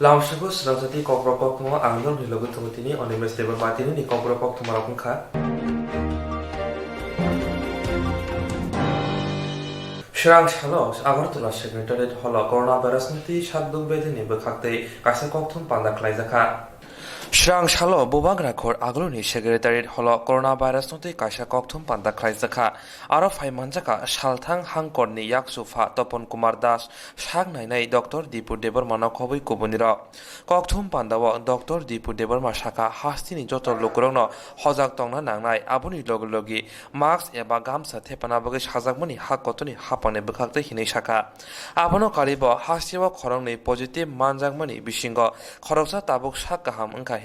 Launchable Srajati Kopropok Mo Anglon Hilogutumutini on the Mestable Martini, Kopropok to Marapunka. Shrang Shalos, Avartula Secretary Holo, Coronavirus Nati, Shaduk Bedini, Bakate, Kasakoktum Panda Klaizaka. Shrang Shalo, Bubangrakor, Agroni, Secretary Holo, Coronavirus Noti, Kasakoktum Panda Klaizaka, Araf Haimanjaka, Shaltang Hangkorni, Yaksufa, Topon Kumar Das, Shag Nai, Dr. Dipu Deber Manokovi Kubunira, Koktum Pandawa, Dr. Dipu Deber Mashaka, Hastini Jotor Lokrono, Hozak Tongna Nangai, Abuni Logologi, Max Eba Gamsa, Tepanabagish Hazakmani, Hakotoni, Hapane Bukakte Hinishaka, Abono Karibo, Hasiwa Koroni, Positive Manjagmani, Bishingo, Koroksa Tabuk Shakaham, Unka Hinishaka.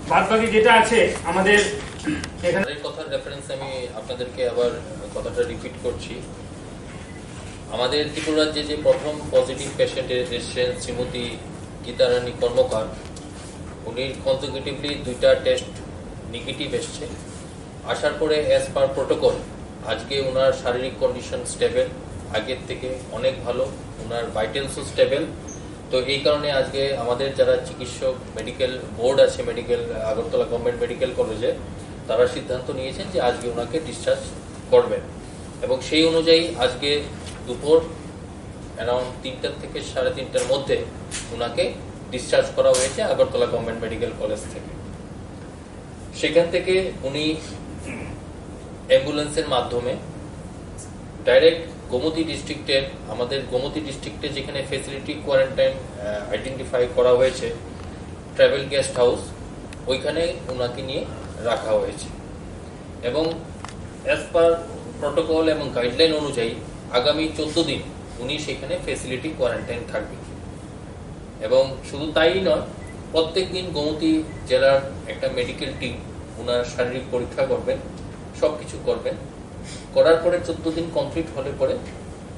বাদবাকি যেটা আছে আমাদের এখানে কথার reference আমি আপনাদেরকে আবার কথাটা রিপিট করছি। আমাদের ত্রিপুরা রাজ্যে যে প্রথম পজিটিভ পেশেন্টের এসেছেন শ্রীমতী গীতারানী কর্মকার, উনি কনজিকিউটিভলি 2টা টেস্ট নেগেটিভ এসছে। আসার পরে অ্যাজ পার প্রোটোকল আজকে ওনার শারীরিক কন্ডিশন স্টেবল, আগের থেকে অনেক ভালো, ওনার ভাইটালসও স্টেবল। তো এই কারণে আজকে আমাদের যারা চিকিৎসক মেডিকেল বোর্ড আছে মেডিকেল আগরতলা গভর্নমেন্ট মেডিকেল কলেজে, তারা সিদ্ধান্ত নিয়েছেন যে আজকে ওনাকে ডিসচার্জ করবেন এবং সেই অনুযায়ী আজকে দুপুর অ্যারাউন্ড 3টা থেকে 3:30টার মধ্যে ওনাকে ডিসচার্জ করা হয়েছে আগরতলা গভর্নমেন্ট মেডিকেল কলেজ থেকে। সেখান থেকে উনি অ্যাম্বুলেন্সের মাধ্যমে ডাইরেক্ট গোমতী ডিস্ট্রিক্টের আমাদের গোমতী ডিস্ট্রিক্টে যেখানে ফ্যাসিলিটি কোয়ারেন্টাইন আইডেন্টিফাই করা হয়েছে ট্রাভেল গেস্ট হাউস, ওইখানে ওনাকে নিয়ে রাখা হয়েছে এবং অ্যাজ পার প্রোটোকল এবং গাইডলাইন অনুযায়ী আগামী 14 দিন উনি সেখানে ফ্যাসিলিটি কোয়ারেন্টাইন থাকবে। এবং শুধু তাই নয়, প্রত্যেক দিন গোমতী জেলার একটা মেডিকেল টিম ওনার শারীরিক পরীক্ষা করবেন, সবকিছু করবেন, করার পরে 14 দিন কমপ্লিট হলে পরে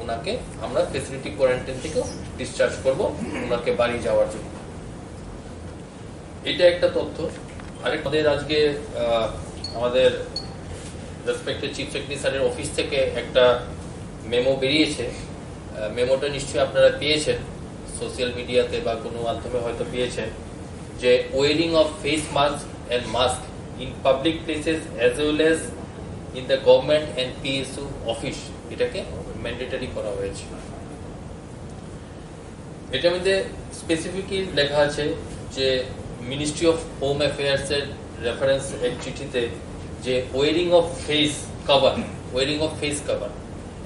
ওনাকে আমরা ফ্যাসিলিটি কোয়ারেন্টাইন থেকে ডিসচার্জ করব ওনাকে বাড়ি যাওয়ার জন্য। এটা একটা তথ্য। আরেকদের আজকে আমাদের রেসপেক্টেড চিফ সেক্রেটারি স্যারের অফিস থেকে একটা মেমো বেরিয়েছে। মেমোটা নিশ্চয়ই আপনারা পেয়েছেন সোশ্যাল মিডিয়াতে বা কোনো মাধ্যমে হয়তো পেয়েছেন, যে wearing of face mask and mask in public places as well as in the government and PSU office, এটাকে ম্যান্ডেটরি করা হয়েছে। এটার মধ্যে স্পেসিফিকলি লেখা আছে যে মিনিস্ট্রি অফ হোম অ্যাফেয়ার্স এর রেফারেন্স এক চিঠিতে যে ওয়ারিং অফ ফেস কভার,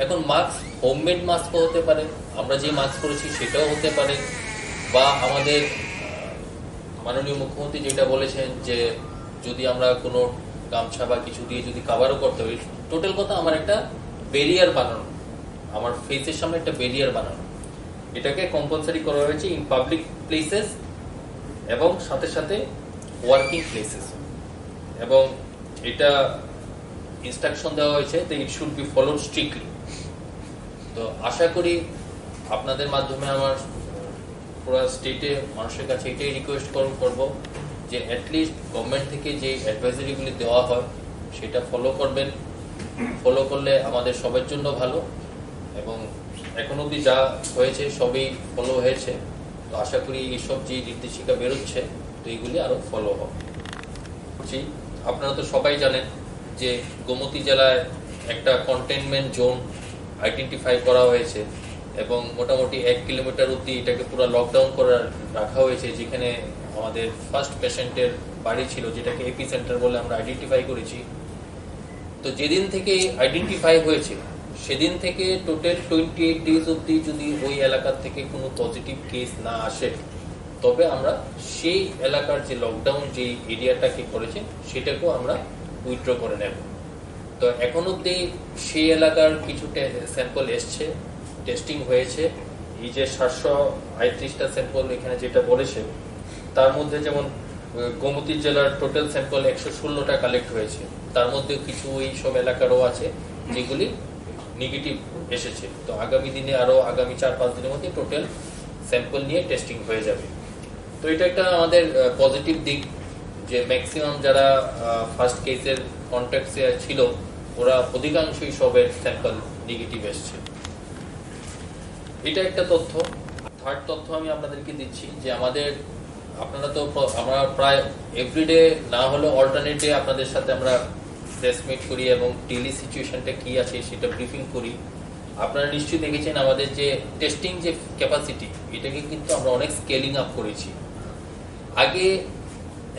এখন মাস্ক হোমমেড মাস্কও হতে পারে, আমরা যে মাস্ক করেছি সেটাও হতে পারে, বা আমাদের মাননীয় মুখ্যমন্ত্রী যেটা বলেছেন যে যদি আমরা কোনো গামছা বা কিছু দিয়ে যদি কাভারও করতে পারি, টোটাল কথা আমার একটা ব্যারিয়ার বানানো, আমার ফেসের সামনে একটা ব্যারিয়ার বানানো, এটাকে কম্পালসারি করা হয়েছে ইন পাবলিক প্লেসেস এবং সাথে সাথে ওয়ার্কিং প্লেসেস। এবং এটা ইনস্ট্রাকশন দেওয়া হয়েছে যে it should be followed strictly. তো আশা করি আপনাদের মাধ্যমে আমার পুরো স্টেটে মানুষের কাছে এটাই রিকোয়েস্ট করব যে অ্যাটলিস্ট গভর্নমেন্ট থেকে যে অ্যাডভাইজারিগুলি দেওয়া হয় সেটা ফলো করবেন। ফলো করলে আমাদের সবার জন্য ভালো, এবং এখন অবধি যা হয়েছে সবই ফলো হয়েছে। তো আশা করি এইসব যে নির্দেশিকা বেরোচ্ছে তো এইগুলি আরও ফলো হবে। আপনারা তো সবাই জানেন যে গোমতী জেলায় একটা কন্টেইনমেন্ট জোন আইডেন্টিফাই করা হয়েছে এবং মোটামুটি 1 কিলোমিটার অবধি এটাকে পুরো লকডাউন করে রাখা হয়েছে, যেখানে আমাদের ফার্স্ট পেশেন্টের বাড়ি ছিল, যেটাকে এপি সেন্টার বলে আমরা আইডেন্টিফাই করেছি। তো যেদিন থেকে আইডেন্টিফাই হয়েছে সেদিন থেকে টোটাল 28 ডেজ অবধি যদি ওই এলাকার থেকে কোনো পজিটিভ কেস না আসে, তবে আমরা সেই এলাকার যে লকডাউন যে এরিয়াটাকে করেছে সেটাকেও আমরা উইথড্র করে নেব। তো এখন অবধি সেই এলাকার কিছু স্যাম্পল এসছে, টেস্টিং হয়েছে। এই যে 738টা স্যাম্পল এখানে যেটা বলেছে, তার মধ্যে যেমন গোমতী জেলার টোটাল স্যাম্পল 116টা কালেক্ট হয়েছে, তার মধ্যে কিছু এই সব এলাকারও আছে যেগুলি নেগেটিভ এসেছে। তো আগামী দিনে আরো আগামী 4-5 দিনের মধ্যে টোটাল স্যাম্পল নিয়ে টেস্টিং হয়ে যাবে। তো এটা একটা আমাদের পজিটিভ দিক যে ম্যাক্সিমাম যারা ফার্স্ট কেসের কন্ট্যাক্টে ছিল ওরা অধিকাংশই সবের স্যাম্পল নেগেটিভ এসছে। এটা একটা তথ্য। থার্ড তথ্য আমি আপনাদেরকে দিচ্ছি যে আপনারা তো আমরা প্রায় এভরিডে না হলেও অল্টারনেট ডে আপনাদের সাথে আমরা প্রেস মিট করি এবং ডেইলি সিচুয়েশনটা কি আছে সেটা ব্রিফিং করি। আপনারা নিশ্চয়ই দেখেছেন আমাদের যে টেস্টিং যে ক্যাপাসিটি, এটাকে কিন্তু আমরা অনেক স্কেলিং আপ করেছি। আগে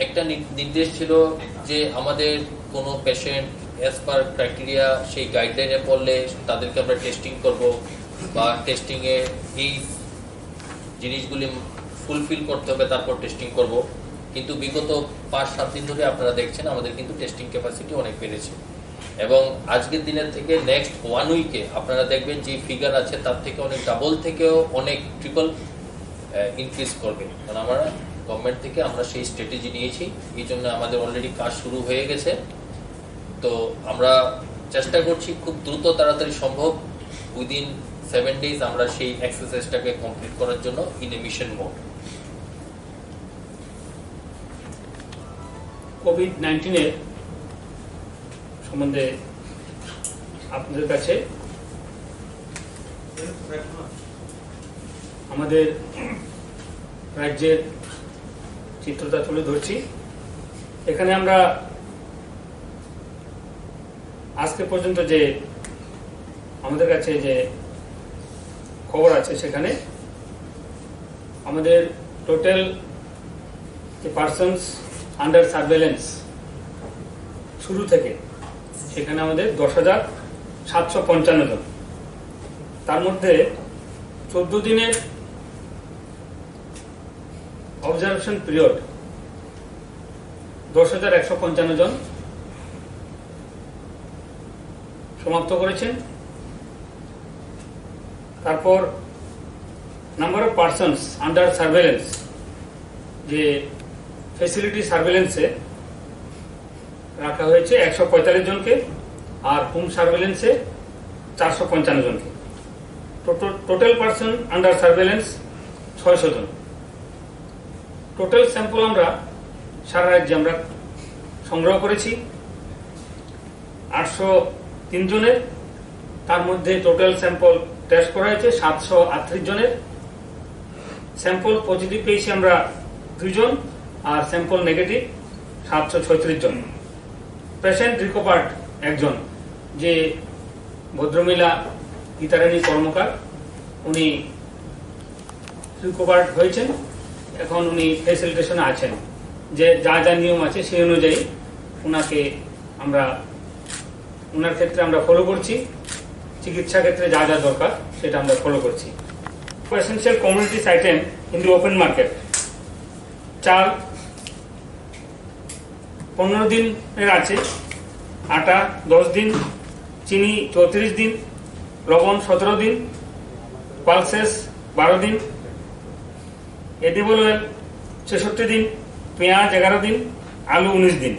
একটা নির্দেশ ছিল যে আমাদের কোনো পেশেন্ট অ্যাজ পার ক্রাইটেরিয়া সেই গাইডলাইনে পড়লে তাদেরকে আমরা টেস্টিং করব বা টেস্টিংয়ে এই জিনিসগুলি ফুলফিল করতে হবে, তারপর টেস্টিং করব। কিন্তু বিগত 5-7 দিন ধরে আপনারা দেখছেন আমাদের কিন্তু টেস্টিং ক্যাপাসিটি অনেক বেড়েছে এবং আজকের দিনের থেকে নেক্সট 1 উইকে আপনারা দেখবেন যে ফিগার আছে তার থেকে অনেক ডাবল থেকেও অনেক ট্রিপল ইনক্রিজ করবে। কারণ আমরা গভর্নমেন্ট থেকে আমরা সেই স্ট্র্যাটেজি নিয়েছি, এই জন্য আমাদের অলরেডি কাজ শুরু হয়ে গেছে। তো আমরা চেষ্টা করছি খুব দ্রুত তাড়াতাড়ি সম্ভব উইদিন 7 ডেজ আমরা সেই এক্সারসাইজটাকে কমপ্লিট করার জন্য in a mission mode. COVID-19 এর সম্বন্ধে আপনাদের কাছে আমাদের রাজ্যের চিত্রটা তুলে ধরছি। এখানে আমরা আজকে পর্যন্ত যে আমাদের কাছে যে খবর আছে সেখানে আমাদের টোটাল যে পারসনস আন্ডার সার্ভেলেন্স শুরু থেকে সেখানে আমাদের 10,755 জন। তার মধ্যে 14 দিনের অবজারভেশন পিরিয়ড 10,155 জন সমাপ্ত করেছেন। তারপর number of persons under surveillance, যে ফেসিলিটি সার্ভেলেন্সে রাখা হয়েছে 145 জনকে আর হোম সার্ভেলেন্সে 455 জনকে। টোটাল পারসন আন্ডার সার্ভেলেন্স 600 জন। টোটাল স্যাম্পল আমরা সারা রাজ্যে আমরা সংগ্রহ করেছি 803 জনের। তার মধ্যে টোটাল স্যাম্পল টেস্ট করা হয়েছে 738 জনের। স্যাম্পল পজিটিভ পেয়েছি আমরা 2 জন আর স্যাম্পল নেগেটিভ 736 জন। পেশেন্ট রিকভার্ড 1 জন, যে ভদ্রমহিলা গীতারানী কর্মকার, উনি রিকভার্ড হয়েছেন। এখন উনি ফেসিলিটেশনে আছেন, যে যা যা নিয়ম আছে সেই অনুযায়ী ওনার ক্ষেত্রে আমরা ফলো করছি। চিকিৎসা ক্ষেত্রে যা যা দরকার সেটা আমরা ফলো করছি। Essential commodities item in the open market, চাল 15 দিনের আছে, আটা 10 দিন, চিনি 34 দিন, লবণ 17 দিন, পালসেস 12 দিন, এডিবল অয়েল 66 দিন, পেঁয়াজ 11 দিন, আলু 19 দিন।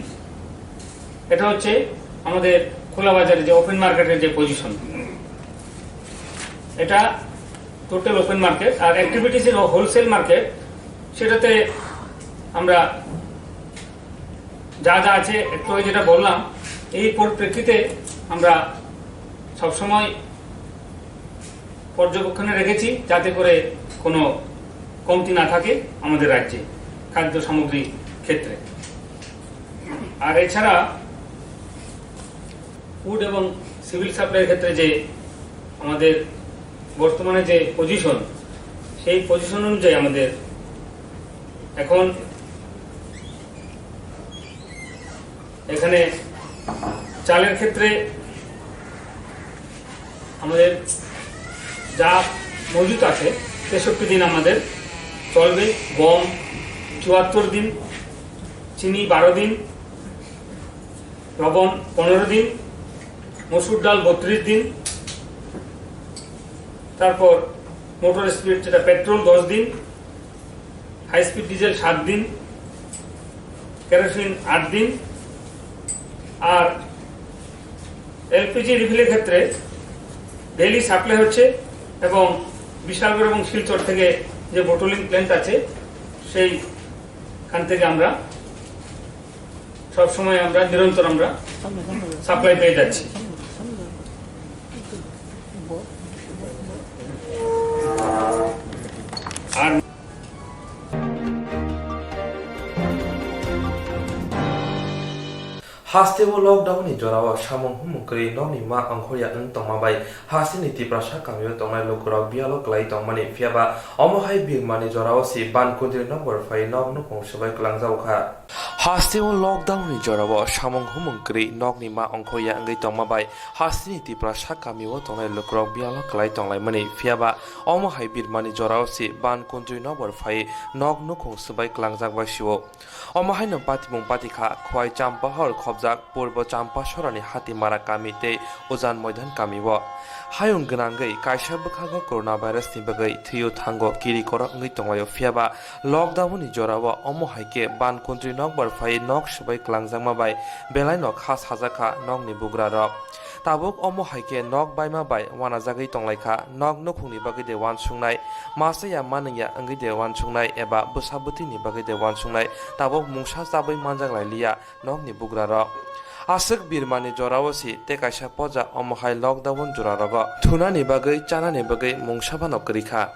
এটা হচ্ছে আমাদের খোলা বাজারে যে ওপেন মার্কেটের যে পজিশন, এটা টোটাল ওপেন মার্কেট। আর অ্যাক্টিভিটিস ইন হোলসেল মার্কেট, সেটাতে আমরা যা যা আছে একটু যেটা বললাম, এই পরিপ্রেক্ষিতে আমরা সবসময় পর্যবেক্ষণে রেখেছি যাতে করে কোনো কমতি না থাকে আমাদের রাজ্যে খাদ্য সামগ্রী ক্ষেত্রে। আর এছাড়া ফুড এবং সিভিল সাপ্লাইয়ের ক্ষেত্রে যে আমাদের বর্তমানে যে পজিশন, সেই পজিশন অনুযায়ী আমাদের এখন এখানে চালের ক্ষেত্রে আমাদের যা মজুত আছে 63 দিন আমাদের চলবে, গম 74 দিন, চিনি 12 দিন, লবণ 15 দিন, মসুর ডাল 32 দিন, তারপর মোটর স্পিড যেটা পেট্রোল 10 দিন, হাই স্পিড ডিজেল 7 দিন, কেরোসিন 8 দিন। আর এলপিজি রিফিলের ক্ষেত্রে ডেইলি সাপ্লাই হচ্ছে এবং বিশালগড় এবং শিলচর থেকে যে বোটলিং প্ল্যান্ট আছে সেইখান থেকে আমরা সবসময় নিরন্তর সাপ্লাই পেয়ে যাচ্ছি। Hastiwo lockdown ni jorawa samung humukri noni ma angkhoya tongmabai hasini tiprasa kamyo tongnai lokurok bialo klai tongmani fiaba omohai birmani jorawa si ban kundri nokbar fai nok nukong sabai klangjau kha Hastiwo lockdown ni jorawa samung humukri nokni ma angkhoya ngai tongmabai hasini tiprasa kamyo tongnai lokurok bialo klai tonglai mani fiaba omohai birmani jorawa si ban kundri nokbar fai nok nukong sabai klangjak bai siwo omohai no patimung patikha khwai champa hor khobjak purbo champa sorani hatimara kami te ujan moidan kamibo hayung gnangai kaisa bukhago coronavirus ni bagai thiyo thango kiri koro ngai tonglayo fiaba lockdown ni jorawa omo haike ban country nok bar phai nok sabai klangjangma bai belai nok khas hajaka nok ni bugra rok tabuk omo haike nok baima bai wana jagai tonglaikha nok nukhungni bagai de wan sungnai masaya maningya ngai de wan sungnai eba busabuti ni bagai de wan sungnai tabuk mungsa sabai manjanglai liya nok ni bugra rok asuk birmani jorawasi te kaisa poja omohai lockdown jorarogo thuna ni bagai chana ni bagai mungsaba nokrikha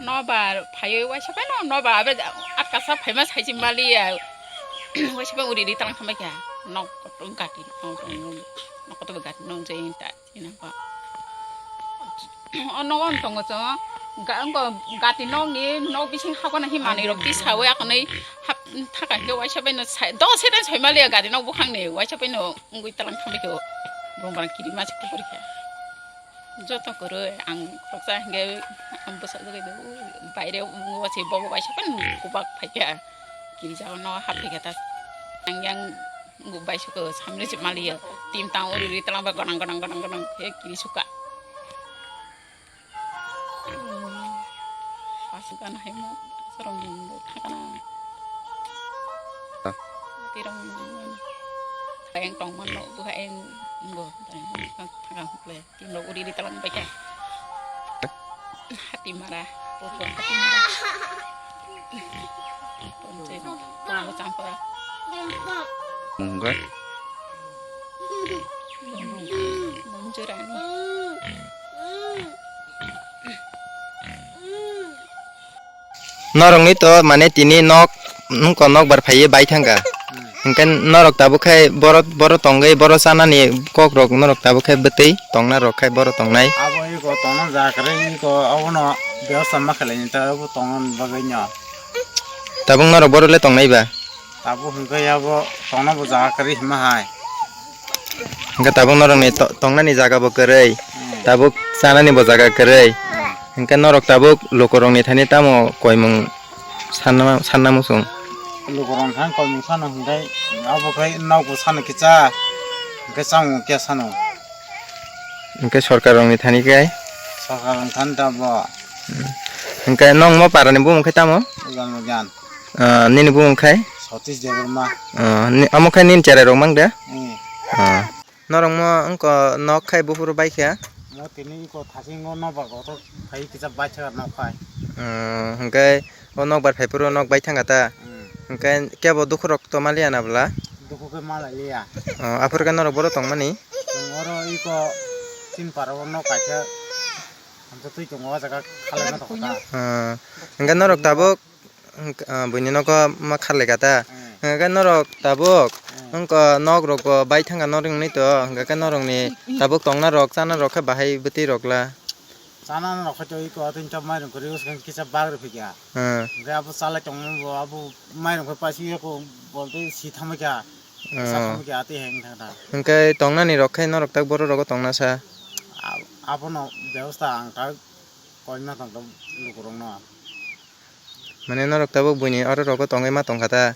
nó bà phải quay sao nó bà bây giờ ắt cả sao phải mà sai chim bali à quay sao udah di tangan sama ya nó có tung cắt đi nó có tung cắt nó chơi ta thế nào nó còn tung cái sao có cắt đi nó bị sinh học cái này mà này rồi đi sao vậy cái này hấp thắc cái quay sao nó sai đó sẽ đến sai bali cắt đi nó bukan này quay sao nó ngui tangan sama ya rumah barang kiri macam tu pergi joto kore ang paksa nge ang besar tu gitu bayar ngua si bawa bayar siapa kubak pakai kiri jauh no happy kata yang ngua bayar suka sambil cip malia tim tahu diri telang bergonang kiri suka pasukan hemat serong karena tirang yang tong mana tu yang nggo thang ple tim lo uri di telang baca hati marah pokok hati marah tolong campur enggak mencurani norong itu mane tini nok nungko nok berfai baik thangka Mungkin norok tabu kai boro tongai boro sana ni kok rok norok tabu kai betai tong na rok kai boro tong nai को तोना जाकर eco अब न व्यवस्था मखले त अब तोना बगैnya tabung norok borole tongnai ba tabu hingga अब तोना bo जाकर हिमा हाय hingga tabung norok ni tongnani jaga bo korei tabuk sanani bo jaga korei hingga norok tabuk lokorong ni thani tamo koimung sanna musung लोगों थान को मुसानो हंगे अब कई नाव को सानो किचा के सामु के सानो hingga sorkarong ni thani kai सरकार थान तब hingga nong mo parani bumung khai tamo उजान उजान nini bumung khai Satish देवरमा amo khai nin chere rong mang de norong mo angko nok khai bufuru bai kha mo tini को थासिंगो न बगो तो खाई किचा बाचा न खाय hingga o nok bar phaipuro nok bai thanga ta hingga kebo dukhurok to malia na bla दुखु के माला लिया apur kan norok boro tongmani और इको तीन पारो न काचा हम तो तुई जंगवा जगह खाले न तो hingga norok tabuk buini noko ma kharle kata hingga norok tabuk angko nok rok bo bai thanga norong ni to hingga norong ni tabuk tongna rok chana rok kha bahai buti rokla साना न रखो eco तीन चब माइरन करी उसके किचा बाग रे फिया रे अब साला चंग अब माइरन को पासी को बोलते सीथा में क्या साथा में क्या आते हैं था hingga tongna ni rok khai norok tak boro rok tongna sa अब न व्यवस्था अंका कोई ना तो लोगों न mane norok tabuk buini oro rok tongai ma tongkata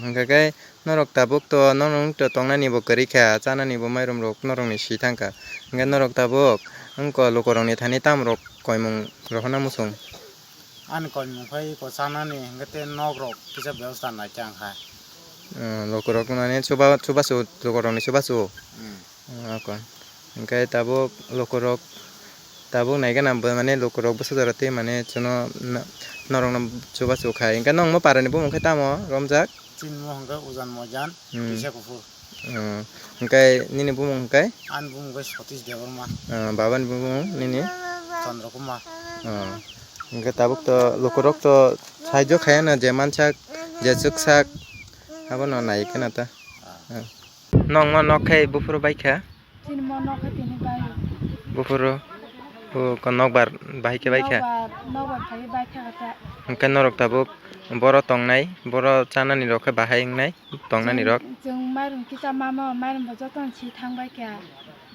hingga kai norok tabuk to norong to tongna ni bo kari kha chana ni bo mairom rok norong ni si thangka hingga norok tabuk angko lokorong ni thani tam rok koimung rohna musung आन कोई मुखई को साना ने गते नौक रो किसा व्यवस्था ना चांग है lokorok mane chuba su lokorong ni chuba su akon hingga tabuk lokorok tabuk nai gana mane lokorok busu darate mane chuno norong na chuba su khai hingga nong mo parani bumung khai tamo romjak चिन मो हंगा उजान मोजान किसा को फु hingga nini bumung hingga आन बुम गय Satish देवरमा baban bumung nini Chandra Kumar hingga tabuk to lokorok to saijo khaya na je manchak je chuksak abo no nai kana ta nong mo nok khai bufuru bai kha tin mo nok khai tin bai bufuru o kon nok bar bai ke bai kha nok bar khai bai kha ta hingga norok tabuk boro tongnai boro chana ni rok bahai ngnai tongna ni rok जों माइरं किसा मामा माइरं बजो तन छि थांबाय क्या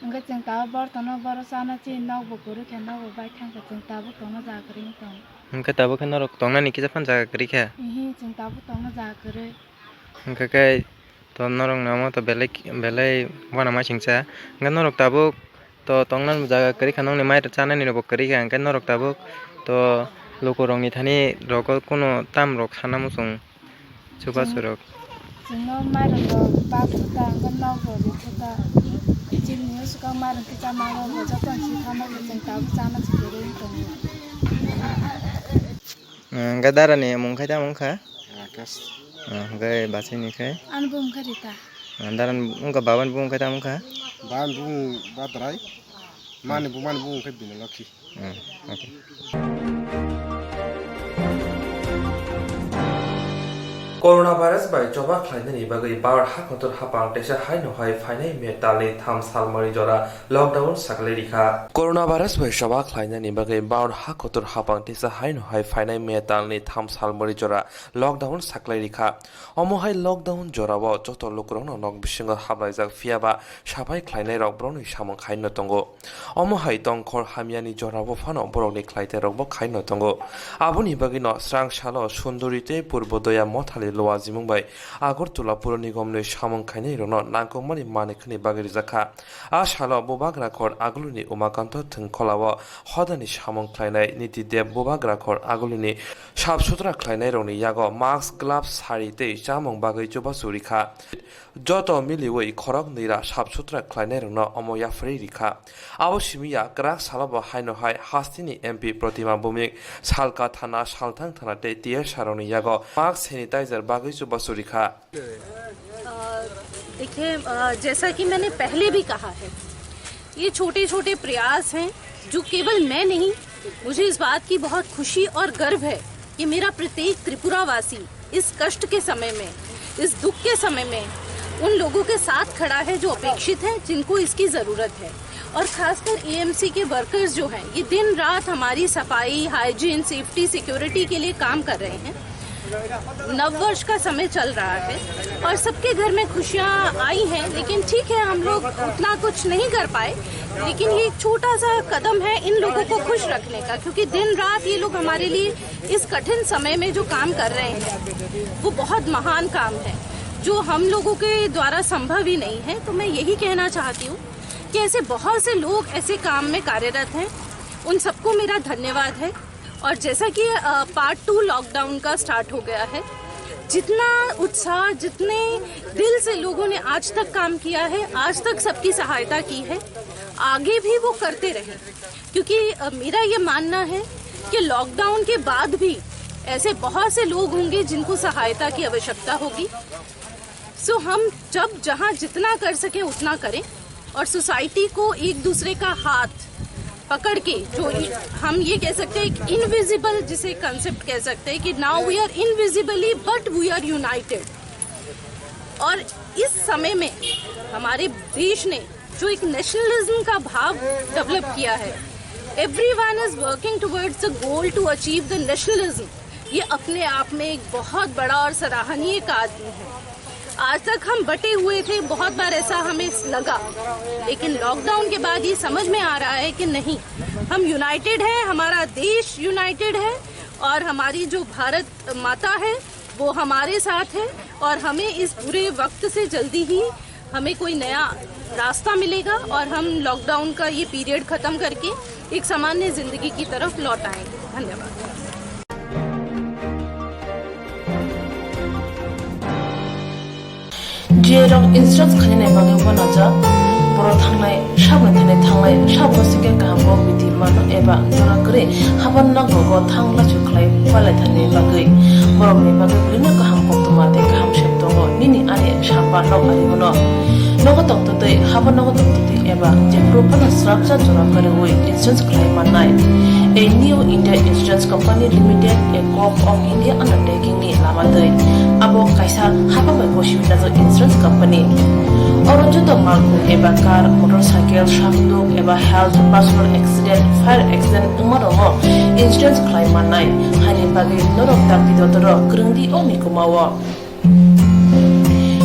अंगे जों ता बर्तन बर साना छि नक बगुरु के नक बाय थांगा जों ताबो तन जागरिन तन hingga tabuk norok tongna ni kisa pan jaga kari kha इहि जों ताबो तन जागरे hingga kai to norong namo to belai wana ma singsa hingga norok tabuk to tongna jaga kari kha nong ni mai chana ni rok kari kha hingga norok tabuk to lokorong ni thani rok kono tam rok sana musung chuba surok जों न माइरं बाबुता अंगे नक बरिखता जिन news का माइरं किसा मामा बजो तन छि थांबाय जों ताबो जाना छि गेरेन तन hingga darani mung khai ta mung kha Rakesh hingga basai ni khai आन Bum खरिता daran ungka baban bung khai ta mung kha बान बुम बादराय माने बुम के बिन लखी okay Corona virus by Jova Klein Bagay Bar Hakotor Hapang Desha Haino Hai Fine Metali Tham Salmari Jora Lockdown Saklerika. Corona virus by Jova Klein Bagay Bar Hakotor Hapang Desha Haino Hai Fine Metali Tham Salmari Jora Lockdown Saklerika. Omohai Lockdown Jorawa Joto Lokrono Nog Bishinga Hablaiza Fiaba Shabai Klein Rock Brownie Shamon Kaino Tongo. Omohai Don Kor Hamiani Jorawa Fano Brownie Kleite Robo Kaino Tongo. Abuni Bagino Strang Shalo Shundurite Purbodoya Motali Loa Zimumbai Agortula Puro Nigomne Shamon Kaini Rono Nagomani Manikani Bagarizaka Ashalo Bobagra Kor Aguluni Umakanto Tunkolawa Hodani Shamon Kleine Niti de Bobagra Kor Aguluni Shabsutra Kleine Roni Yago Mask Gloves Harite Shamon Bagay Juba Surika Joto Miliway Korok Nira Shabsutra Kleine Rono Omoya Frerika Awoshimiya Grak Salaba Haino Hai Hastini MP Protima Bumik Salka Thana Shaltang Thana Te Tia Sharoni Yago Mask Sanitizer देखिए जैसा कि मैंने पहले भी कहा है ये छोटे छोटे प्रयास हैं जो केवल मैं नहीं मुझे इस बात की बहुत खुशी और गर्व है कि मेरा प्रत्येक त्रिपुरावासी इस कष्ट के समय में इस दुख के समय में उन लोगों के साथ खड़ा है जो अपेक्षित हैं जिनको इसकी ज़रूरत है और खासकर एएमसी के वर्कर्स जो हैं, ये दिन रात हमारी सफाई, हाइजीन, सेफ्टी, सिक्योरिटी के लिए काम कर रहे हैं। नववर्ष का समय चल रहा है और सबके घर में खुशियां आई हैं, लेकिन ठीक है, हम लोग उतना कुछ नहीं कर पाए, लेकिन ये एक छोटा सा कदम है इन लोगों को खुश रखने का, क्योंकि दिन रात ये लोग हमारे लिए इस कठिन समय में जो काम कर रहे हैं वो बहुत महान काम है, जो हम लोगों के द्वारा संभव ही नहीं है। तो मैं यही कहना चाहती हूँ कि ऐसे बहुत से लोग ऐसे काम में कार्यरत हैं, उन सबको मेरा धन्यवाद है। और जैसा कि पार्ट 2 लॉकडाउन का स्टार्ट हो गया है, जितना उत्साह, जितने दिल से लोगों ने आज तक काम किया है, आज तक सबकी सहायता की है, आगे भी वो करते रहें, क्योंकि मेरा ये मानना है कि लॉकडाउन के बाद भी ऐसे बहुत से लोग होंगे जिनको सहायता की आवश्यकता होगी। सो हम जब जहाँ जितना कर सके उतना करें और सोसाइटी को एक दूसरे का हाथ पकड़ के, जो हम ये कह सकते हैं एक इनविजिबल, जिसे कंसेप्ट कह सकते हैं कि now we are invisibly but we are united. और इस समय में हमारे देश ने जो एक नेशनलिज्म का भाव डेवलप किया है, everyone is working towards the goal to achieve the nationalism, ये अपने आप में एक बहुत बड़ा और सराहनीय कार्य है। आज तक हम बटे हुए थे, बहुत बार ऐसा हमें लगा, लेकिन लॉकडाउन के बाद ये समझ में आ रहा है कि नहीं, हम यूनाइटेड हैं, हमारा देश यूनाइटेड है और हमारी जो भारत माता है वो हमारे साथ है और हमें इस बुरे वक्त से जल्दी ही हमें कोई नया रास्ता मिलेगा और हम लॉकडाउन का ये पीरियड खत्म करके एक सामान्य जिंदगी की तरफ लौट आएंगे। धन्यवाद। जेरं इंस्ट्रक्ट खाने बागे बनाजा बर थांनाय साबन थांनाय साबन सिगे गाहामखौ बिदि मानो एबा जरा करे हाबन नांगौ थांला चुखलाय फालाय थाने बागै बरमनि बागै बिनो गाहामखौ तमाते गाहाम सेब दङ निनि आरे साबा नग आरिमनो नगो तक्तदै हाबन नगो तक्तदै एबा जेफ्रो फाना स्ट्राक्चार जरा करे वे इंस्ट्रक्ट खालाय माननाय a new India instruct company limited A corp of India undertaking नि लामादै abo kaisa haba bai bosibina jo insurance company oron joto malko eba car motorcycle shafdok eba health personal accident fire accident umarongo insurance claim manai hani bagi norok takti dotoro krungdi omi kumawo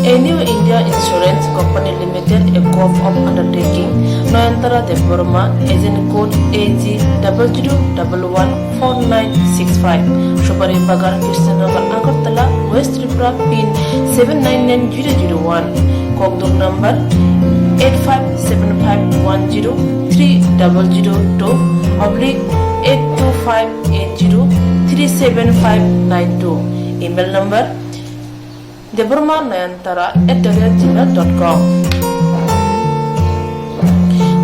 A New India Insurance Company Limited, a co-op of undertaking, Noyantara Deborma, agent code AG00114965, Shubari Bagar, Krishnagar, Agartala, West Tripura, PIN 799001, Kokdok number 8575103000/82580375592, email number deborma9antara@gmail.com.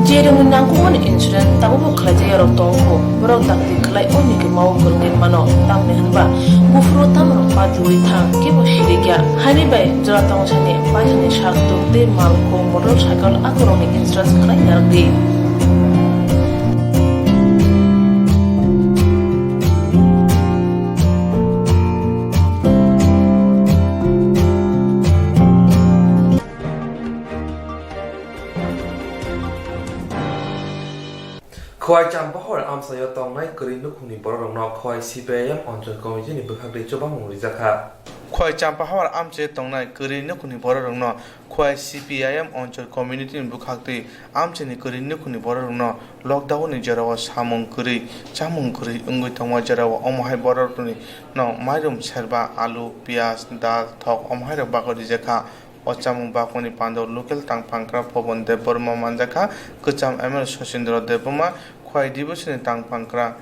Jereng nangkungan insurance tabu kerja orang tongko, berok takti kelai oni ke mau kerja mano tam nehanba, bufro tam rompa diwi thang ke bosirikia. Hani bay jora tong sani pajani shaktu de malko motorcycle akoroni insurance kelai nardi. Khoi Champahor Amsayo Tongnai Korin Lukuni Borong Khoi CPM Onjol Committee ni Bukhak de Chobang Rizaka. Khoi Champahor Amche Tongnai Korin Lukuni Borong Khoi CPIM Onjol Community in Bukhak de Amche ni Korin Lukuni Borong Lockdown ni Jarawa Samong Kuri Chamong Kuri Ungu Tongwa Jarawa Omhai Boroni no Mairum Serba Alu Pias Dal Thok Omhai Bako Rizaka Ochamung Bakoni Pando local Tang Pankra Pobon de Burma Manjaka Kucham Emel Soshindro de Burma Khoi Dibution Tang Pankra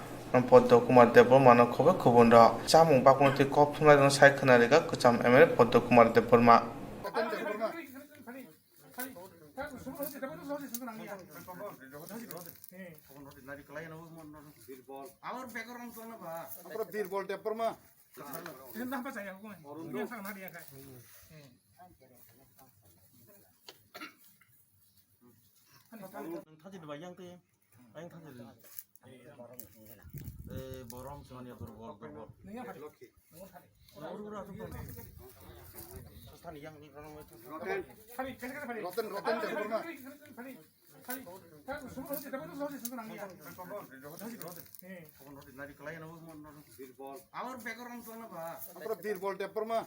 Poddo Kumar de Burma no Kobe Kubunda Chamung Bakoni Kopuna no Saikanariga Kucham Emel Poddo Kumar de Burma 타지도 봐 양때 양 타지도 에 보람 소니야 버버 내가 가지 우르구라 좀 스탄이 양니 그러는 거 로텐 로텐 데 버마 Birbal টেপর মা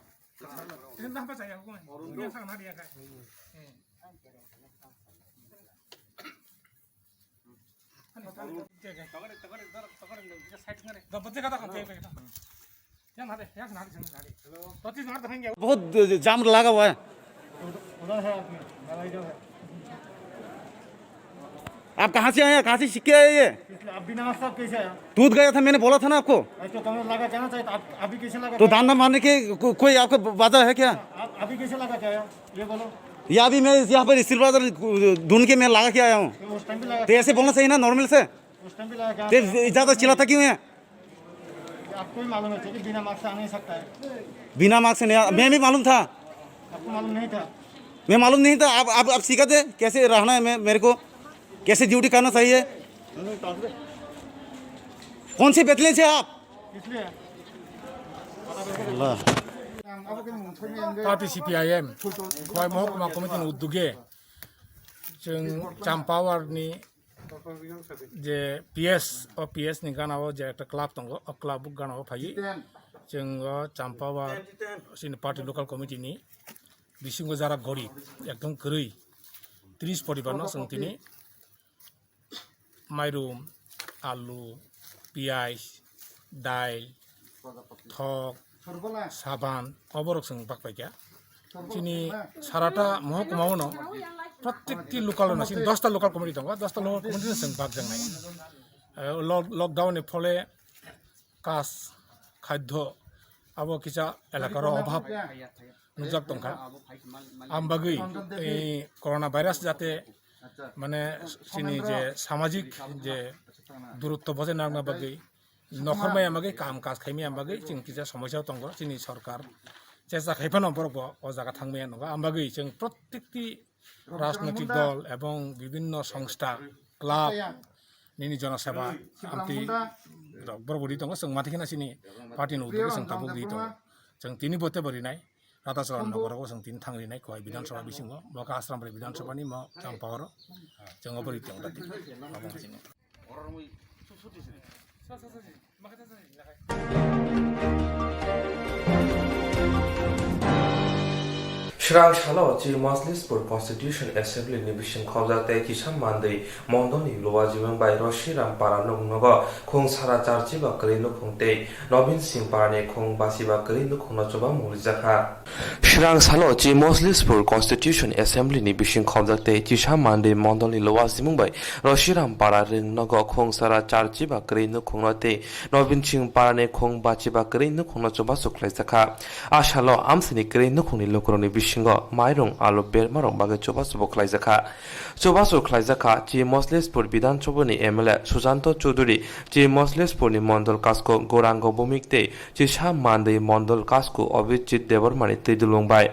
बहुत जाम लगा हुआ है। आप कहाँ से आए हैं? कहाँ से सीख के आए ये? दूध गया था, मैंने बोला था ना आपको। लगा जाना चाहिए अभी कैसे लगा? तो दाना मारने के कोई आपको वजह है क्या? अभी कैसे लगा क्या ये बोलो। या अभी मैं यहाँ पर सिलवार ढूंढ के मैं लगा के आया हूँ। उस टाइम भी लगा, तो ऐसे बोलना चाहिए ना नॉर्मल से। उस टाइम भी लगा क्या? तो ज़्यादा चिल्लाता क्यों है? आपको भी मालूम है कि बिना मार्क्स से आ नहीं सकता है। बिना मार्क्स से नहीं, मैं भी मालूम था। आपको मालूम नहीं था? मैं मालूम नहीं था। आप सीखा थे कैसे रहना है मेरे को, कैसे ड्यूटी करना चाहिए। कौन से बेतले से आप? इसलिए पार्टी CPIM खवाइ महकुमा कमिटिनि उद्योगे जों चाम्पावारनि जे PS नि गानाव जे एक क्लाब दङ क्लाब गानाव फायो जों चाम्पावार जोंनि पार्टी लोकाल कमिटिनि बिसिंगो जारा गरी एकदम गोरै 30 परिबारनो जों दिनै माइरं आलु पियाज दाइल थक साबान अबरक जों बाकबायगा जोंनि साराटा महकुमायावनो प्रत्येकटी लोकाल 10टा लोकाल कमिटि दङ 10टा लोकाल कमिटि जों बाकजांनाय लकडाउननि फले कास खाद्य आबो किसा एलाकार अभाब नुजाक दंखा आमबागै करona भाइरास जाते माने जोंनि जे सामाजिक जे दूरत्व बजाय नांना बागै नखरमाया बागै काम काज खायमाया बागै जों किजा समस्या दङ जोंनि सरकार চেষ্টা খাইফানো বরব ও জায়গা থাকবে নगा आमबागै जों प्रत्येकटी राजनैतिक दल एवं विभिन्न संस्था क्लाब निनि जनसेवा आमति बरबरि दङ जों माथिखिना सिनि पार्टी उद्योगे जों ताबुक दि दङ जों तिनि बोते बरिनाय राताचला नगरआव जों तिनि थांरिनाय खय विधानसभा बिसिङाव मका आश्रमनि विधानसभानि म चाम्पावर जों बरि दङ दाति Shrang Shalo, Chi Majlispur Constitution Assembly Nibishing Khobjate Kisham Mandei, Mondoni Luwajiwang by Roshiram Paranung Nogo, Kung Sara Charchiba Karino Kungte, Nobin Simparane Kung Basiba Karino Kunachoba Murizaka. Shrang Shalo, Chi Majlispur Constitution Assembly Nibishing Khobjate Kisham Mandei, Mondoni Luwajiwang by Roshiram Paranung Nogo, Kung Sara Charchiba Karino Kunate, Nobin Simparane Kung Basiba Karino Kunachoba Suklaisaka. Ashalo, Amsini Karino Kuni Lokroni Bishing माइरं आलु बेरमारं बागै चोबासुबो खलाइजाखा चोबासु खलाइजाखा चि Majlispur विधानसभानि MLA सुजान्त Chaudhuri चि मजलिसपुरनि मण्डल कासको गौरांग भूमिकते चि सा मान्दै मण्डल कासको अभिजित देवरमानि तैदुलंबाय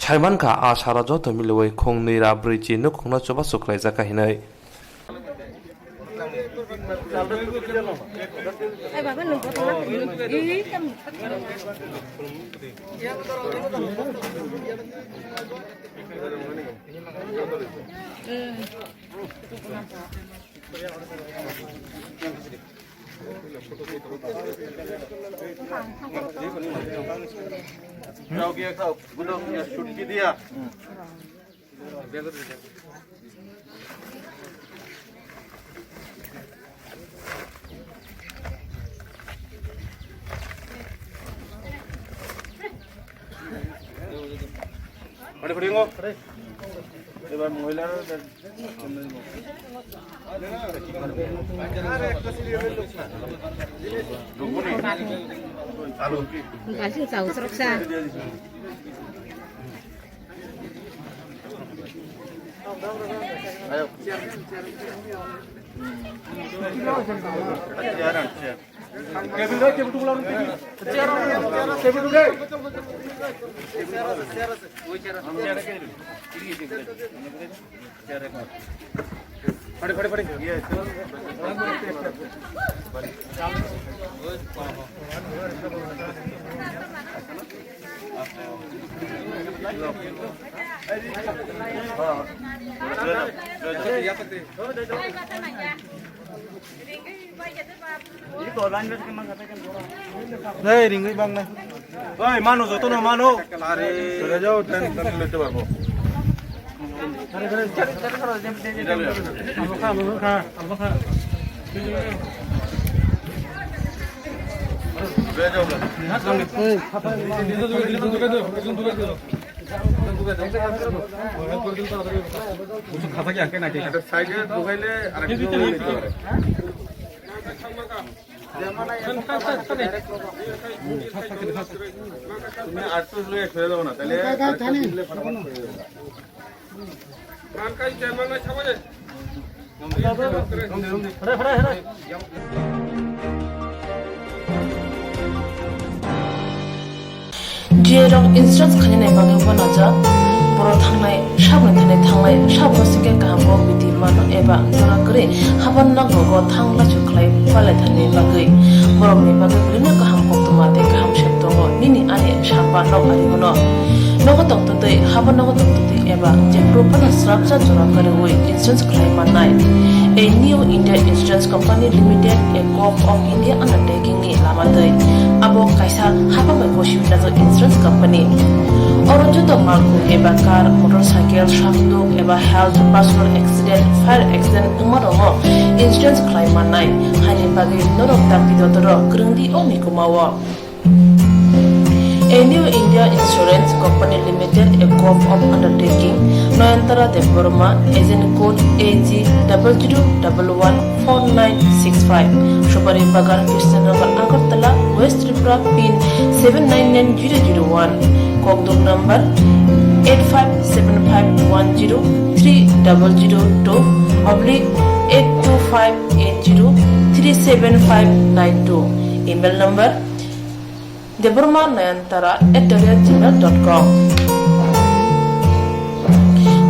साइमानखा आ सारा जत मिलुवै खुं नैरा ब्रैजि नो खुंना चोबासु खलाइजाखा हिनै এবার মহিলারা এই রিঙ্গি বাং না ওই মানো যত না মানো আরে চলে যাও টেন লইতে পারবো আরে আরে আমো খা লে যাও না এই খাতা খাতা কি আঁকে নাকি সাইডে দোকাইলে আরেকটু দিতে পারে তুমি আটটু লয়ে ছেড়ে দাও না তাহলে Jerong instance khane bagi banaja boro thangnai sabni thane thanglai sabno sike kaham bo biti mano eba jora kore haban na go thangla chuklai pale thane bagi borok ni bagi brina kaham koktuma te kaham sheptongo nini ane samba no ari bono nogo tokto te haban nogo tokto te eba je propana srapcha jora kore oi instance khlai manai a new India Insurance Company Limited a co-op of India undertaking ni lamadai abo kaisa haba mai boshibina jo insurance company orojo to marku eba car motorcycle shafto eba health personal accident fire accident umarongo insurance claim manai hani bagi norok tapidotoro grungdi oni kumawa A new India Insurance Company Limited, a co-op of undertaking, Noyantara Deborma, agent code AG 00114965, Shobari Bagar, Krishnagar, Agartala, West Tripura, PIN 799001, Kogdum number 857510-825803759 email number debormanayantara@gmail.com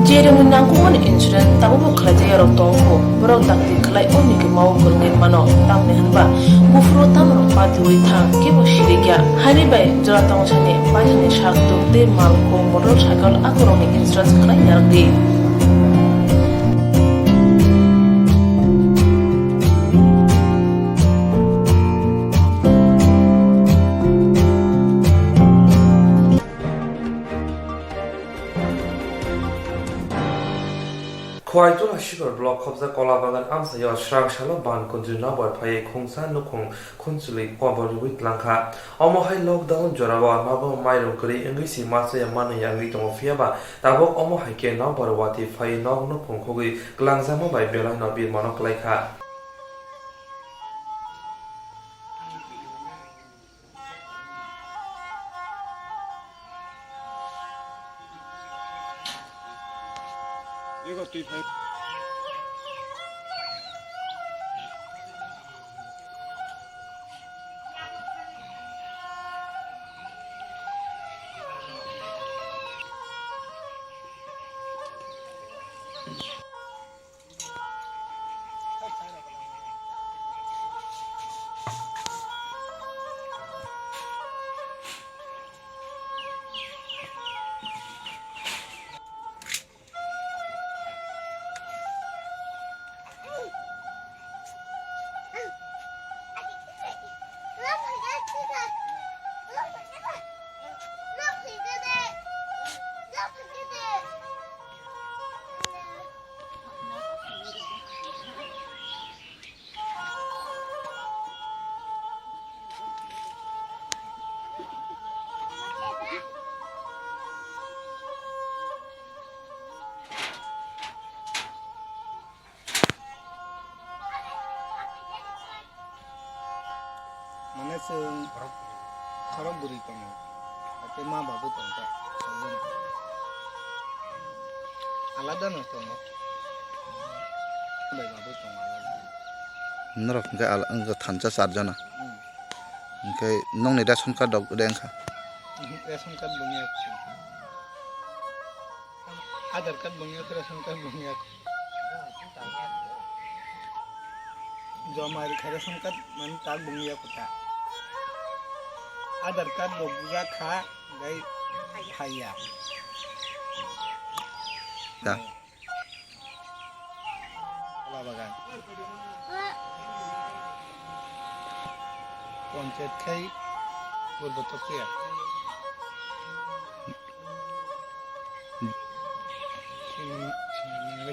Jeremy nangkuman insurance tabu kerja yarok tongko borok takti kelai oni ke mau kurngin mano tamne hanba gufro tamro pati wi thang ke bo shirikya hani bai jora tong chane pajane shak dokte malko motorcycle akoroni insurance kelai yardi খোয়াইতলা শিকর block খবজা কলাবাগান আমসাইয়াव স্রাং শালো বান কন্দ্রিনা বরফায়ে খংসা নখং খুনসুলি কবরি উইতলাংখা অমহাই লকডাউন জরাবা মাবো মাইরং করি ইংলিশি মাসে মানে ইয়াংলি তং ফিয়াবা তাবক অমহাই কে ন বরওয়াতি ফাই নক নখং খগি গ্লাংজামো বাই বেলাই ন বির মানক লাইখা Mana sing khorong buri tongo ate ma babu tongo sajana alada no tongo bai babu tongo alada norok ga al ang thancha sarjana okay nong ni ration card dog dengkha ration card bungi aadhar card bungi ration card bungi jo mari ration card man tag bungi kuta Aadhar card lo buja kha gai khaya ya কলা বাগান পঞ্চায়েত খাই পূর্বতকিয়া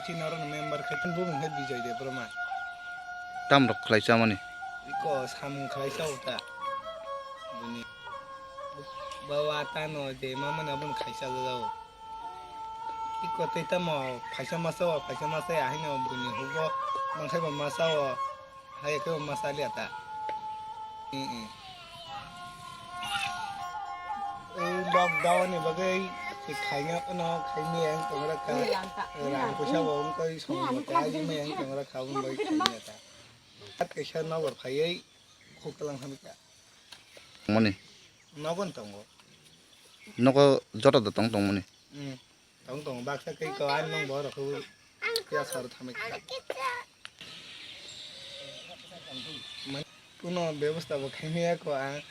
চিনার member খাইতেন বুবুং hey Bijoy they Brahma Tamrok kelaisa mani. iko sam khaisa uta buni bawa tano de mama na bun khaisa gao iko teta mo khaisa masa ya hino buni hugo mang khai ba masa wa hai ko masa liata lockdown ni bagai thì khai ngã nó khai miếng tụi nó cả làm của sao bọn coi xong một cái với miếng tụi nó khâu mới khai ngã ta tất cái sao nó vẫn phải ấy khu cái lăng tham cả Mani. nó còn tổng Nó có rất là tổng mani. tổng bác sẽ cái có anh mong bỏ được khu kia sao tham cả cũng nó ବ୍ୟବস্থা vào khai miếng của anh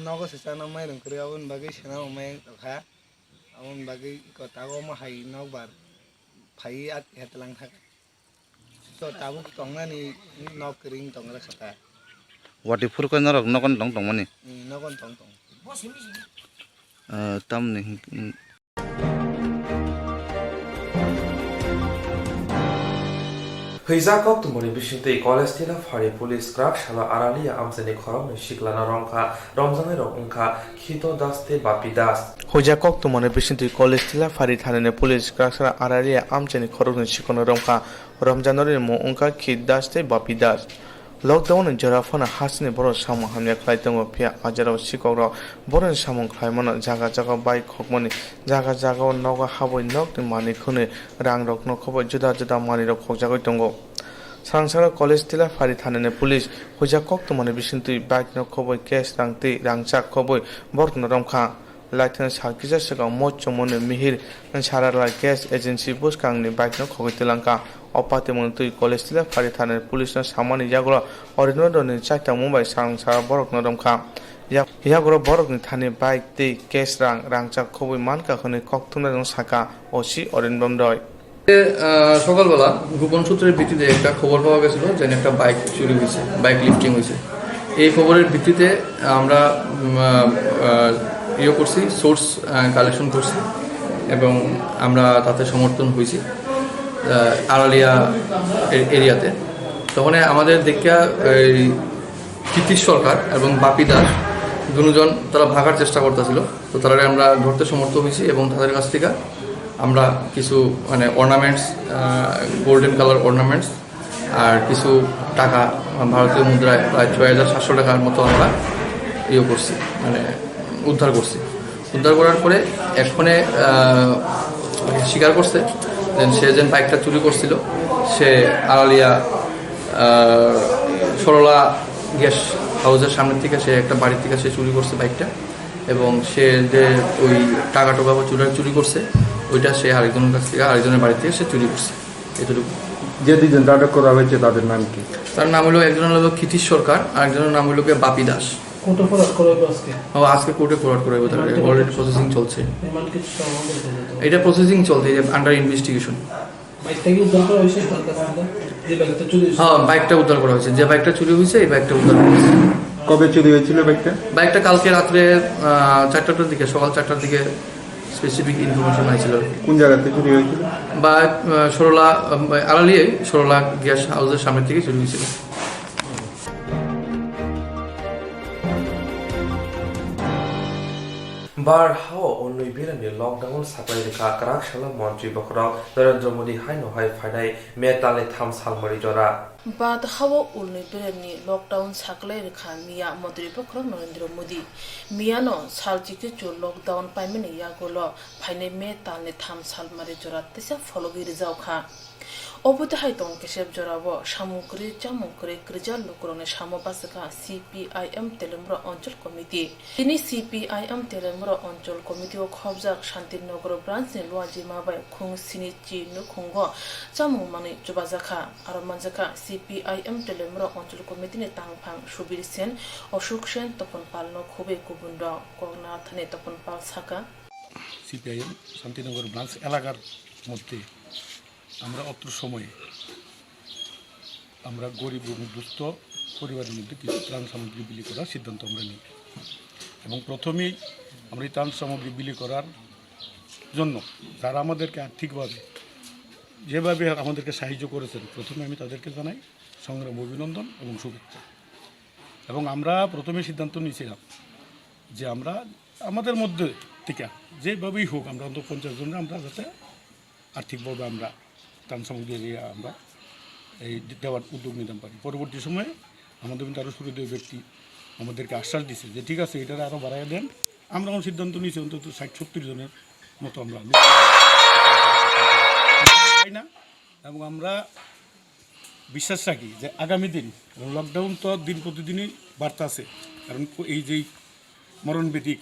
nó có sự nó mấy đồng cười ông bác cái nó mấy được hả ông bác cái có tao mà hay nó bảo phải ăn hết lăng thắc so tao cũng tổng là ni nó kering tổng là khata Wati fur ko narok no kon tong mani. nó còn tổng Tam ni. Hijak tumori bisinte college tila phari police crack shala aralia amsani khorom shiklana rongkha romjangai rok ungkha khito daste bapi das Hoja kok to mane bisinti college tila fari thanane police kraksara araria amcheni khorogni shikono romka ramjanori mo ungka khiddaste bapidas lockdown in jarafana hasni boro samung hamya khlaitango phia ajaro sikoro boro samung khlaimana jaga jaga bike khokmani jaga jaga noga haboi nok ni mani khune rang rok no khoboi juda juda mani rok khokjagoi tongo Sangsara college tila fari thanane police hoja kok to mane bisinti bike no khoboi cash rangti rangchak khoboi borno romkha Latin Sarkisa Saga Mochomone Mihir and Sarala Gas Agency Buskang ni bike no Kokitilanka Opati Montu College tila fari thane police na samani jagora ordinary ni chaita Mumbai Sangsara borok no romkha Yagoro borok ni thane bike te cash rangchak khoboi manka khone kokthuna no saka osi orinbom doi সকালবেলা গোপন সূত্রের ভিত্তিতে একটা খবর পাওয়া গেছিল যে একটা বাইক চুরি হয়েছে বাইক লিফটিং হয়েছে এই খবরের ভিত্তিতে আমরা করছি সোর্স কালেকশন করছি এবং আমরা তাতে সমর্থন হয়েছি আড়ালিয়া এরিয়াতে তখন আমাদের দেখা কৃতিশ সরকার এবং বাপি দাস দুজন তারা ভাগার চেষ্টা করতেছিল তো তারা আমরা ধরতে সমর্থ হয়েছি এবং তাদের কাছ থেকে আমরা কিছু মানে অর্নামেন্টস গোল্ডেন কালার অর্নামেন্টস আর কিছু টাকা ভারতীয় মুদ্রায় প্রায় ৬,৭০০ টাকার মতো আমরা করছি মানে উদ্ধার করছি উদ্ধার করার পরে এখনে স্বীকার করছে সে যে বাইকটা চুরি করছিল সে আড়ালিয়া সরলা গ্যাস হাউসের সামনের থেকে সে একটা বাড়ির থেকে সে চুরি করছে বাইকটা এবং সে যে ওই টাকা টোকা বা চুরি করছে ওইটা সে আরেকজনের কাছ থেকে আরেকজনের বাড়ি থেকে সে চুরি করছে এতটুকু যে দুজন আটক করা হয়েছে তাদের নাম কি তার নাম হলো একজনের হলো ক্ষিতিশ সরকার আর একজনের নাম হলো বাপি দাস আজকে কোর্টে ফরওয়ার্ড করা হবে অলরেডি প্রসেসিং চলছে এটা প্রসেসিং চলছে আন্ডার ইনভেস্টিগেশন হ্যাঁ বাইকটা উদ্ধার করা হয়েছে যে বাইকটা চুরি হয়েছে এই বাইকটা উদ্ধার করা হয়েছে কবে চুরি হয়েছিল বাইকটা কালকে রাত্রে 4টার দিকে সকাল 4টার দিকে স্পেসিফিক ইনফরমেশন হয়েছিল কোন জায়গাতে চুরি হয়েছিল বা সরলা আড়ালিয়ে সরলা গ্যাস হাউসের সামনে থেকে চুরি হয়েছিল বার হাও অন্যই বিরানি লকডাউন সাপ্লাই রেখা কারাক সালা মন্ত্রী বখরাও নরেন্দ্র মোদী হাই নহাই ফাইনাই মেতালে থাম সালমারি জরা बाद हाव उलनि बेरेनि लकडाउन साकले रेखा मिया मन्त्री बख्र नरेंद्र मोदी मियानो सालजिके चु लकडाउन पाइमेनि यागोलो फाइने मे तालने थाम सालमारि जरा तेसा फलोगिरि जावखा অবতে হাইতং কেশেব জরাব সামগ্রী চামগ্রী ক্রিজা লোকরনে সামবাসকা সিপিআইএম তেলেমুরা অঞ্চল কমিটি তিনি সিপিআইএম তেলেমুরা অঞ্চল কমিটি ও খবজাক শান্তিনগর ব্রাঞ্চনি লুয়াজি মাবাই খুং সিনি চি নুখুঙ্গ চামুং মানি জুবাজাখা আর মানজাকা সিপিআইএম তেলেমুরা অঞ্চল কমিটিনি তাংফাং সুবীর সেন অশোক সেন তপন পালনো খুবই গুবুন র করোনা থানে তপন পাল সাকা সিপিআইএম শান্তিনগর ব্রাঞ্চ এলাকার মধ্যে আমরা অত্র সময়ে আমরা গরিব এবং দুস্থ পরিবারের মধ্যে কিছু ত্রাণ সামগ্রী বিলি করার সিদ্ধান্ত আমরা নিই এবং প্রথমেই আমরা এই ত্রাণ সামগ্রী বিলি করার জন্য যারা আমাদেরকে আর্থিকভাবে যেভাবে আমাদেরকে সাহায্য করেছেন প্রথমে আমি তাদেরকে জানাই সংগ্রাম অভিনন্দন এবং শুভেচ্ছা। এবং আমরা প্রথমে সিদ্ধান্ত নিয়েছিলাম যে আমরা আমাদের মধ্যে থেকে যেভাবেই হোক আমরা অন্তত 50 জনের আমরা যাতে আর্থিকভাবে আমরা ত্রাণ সামগ্রী আমরা এই দেওয়ার উদ্যোগ নিতে পারি। পরবর্তী সময়ে আমাদের কিন্তু আরও সুবিধা ব্যক্তি আমাদেরকে আশ্বাস দিচ্ছে যে ঠিক আছে এটারা আরও বাড়াইয়া দেন। আমরা আমার সিদ্ধান্ত নিয়েছি অন্তত 60-70 জনের মতো আমরা পাই না। এবং আমরা বিশ্বাস রাখি যে আগামী দিন লকডাউন তো দিন প্রতিদিনই বাড়তে আছে, কারণ এই যেই মরণব্যাধি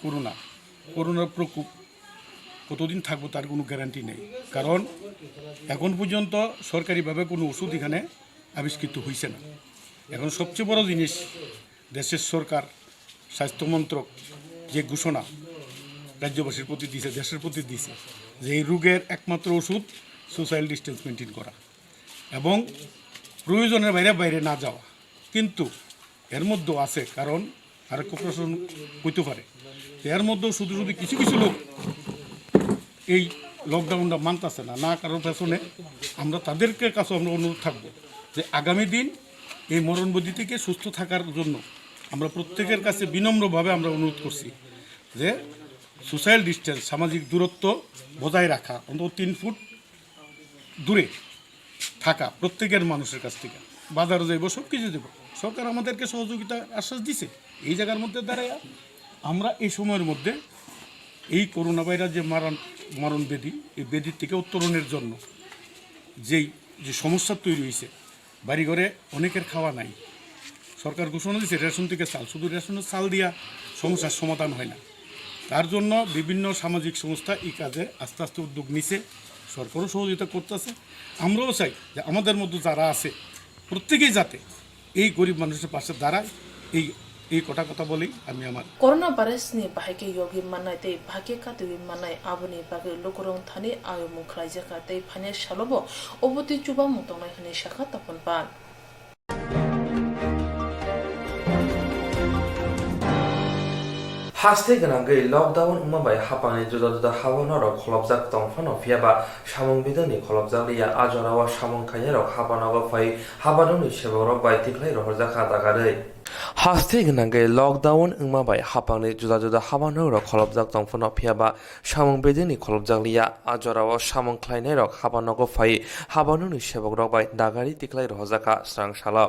করোনার প্রকোপ কতদিন থাকবো তার কোনো গ্যারান্টি নেই। কারণ এখন পর্যন্ত সরকারিভাবে কোনো ওষুধ এখানে আবিষ্কৃত হয়েছে না। এখন সবচেয়ে বড় জিনিস দেশের সরকার স্বাস্থ্যমন্ত্রক যে ঘোষণা রাজ্যবাসীর প্রতি দিয়েছে, দেশের প্রতি দিয়েছে যে এই রোগের একমাত্র ওষুধ সোশ্যাল ডিস্টেন্স মেনটেন করা এবং প্রয়োজনের বাইরে না যাওয়া। কিন্তু এর মধ্যেও আছে, কারণ আরোগ্য প্রশাসন হইতে পারে এর মধ্যেও শুধু কিছু কিছু লোক এই লকডাউনটা মানতেছে না কারোর পেছনে আমরা তাদেরকে কাছে আমরা অনুরোধ থাকবো যে আগামী দিন এই মরণব্যাধি থেকে সুস্থ থাকার জন্য আমরা প্রত্যেকের কাছে বিনম্রভাবে আমরা অনুরোধ করছি যে সোশ্যাল ডিস্টেন্স সামাজিক দূরত্ব বজায় রাখা, অন্তত 3 ফুট দূরে থাকা প্রত্যেকের মানুষের কাছ থেকে। বাজারে যাইব, সব কিছু দেবো, সরকার আমাদেরকে সহযোগিতা আশ্বাস দিছে। এই জায়গার মধ্যে দাঁড়ায় আমরা এই সময়ের মধ্যে এই করোনা ভাইরাস যে মারণ ব্যাধি, এই ব্যাধির থেকে উত্তরণের জন্য যে সমস্যা তৈরি হয়েছে, বাড়িঘরে অনেকের খাওয়া নাই, সরকার ঘোষণা দিয়েছে রেশন থেকে চাল, শুধু রেশনের চাল দিয়া সমস্যার সমাধান হয় না। তার জন্য বিভিন্ন সামাজিক সংস্থা এই কাজে আস্তে আস্তে উদ্যোগ নিছে, সরকারও সহযোগিতা করতেছে। আমরাও চাই যে আমাদের মধ্যে যারা আছে প্রত্যেকেই যাতে এই গরিব মানুষের পাশে দাঁড়ায়। এই কথা বলেই আমি আমার corona virus ni bahake yogi manai tei bahake katui manai aboni bagai lokorong thani ayo mukhlai jaka tei phane shalobo oboti chuba mutongnai hane shakha tapon pan हास्ते गनांगै लकडाउन उमाबाय हापानि जुदा जुदा हाबानारक खलबजाक तंफानो फियाबा सामं बिदनि खलबजालिया आजरावा सामं खायरक हाबानावा फाय हाबादनि सेबरक बाय तिखलाय रहरजाखा दागादै हास्ते गनांगै लकडाउन उमाबाय हापानि जुदा जुदा हाबानारक खलबजाक तंफानो फियाबा सामं बिदनि खलबजालिया आजरावा सामं खायनायरक हाबानागो फाय हाबादनि सेबरक बाय दागारि तिखलाय रहरजाखा स्रांसाला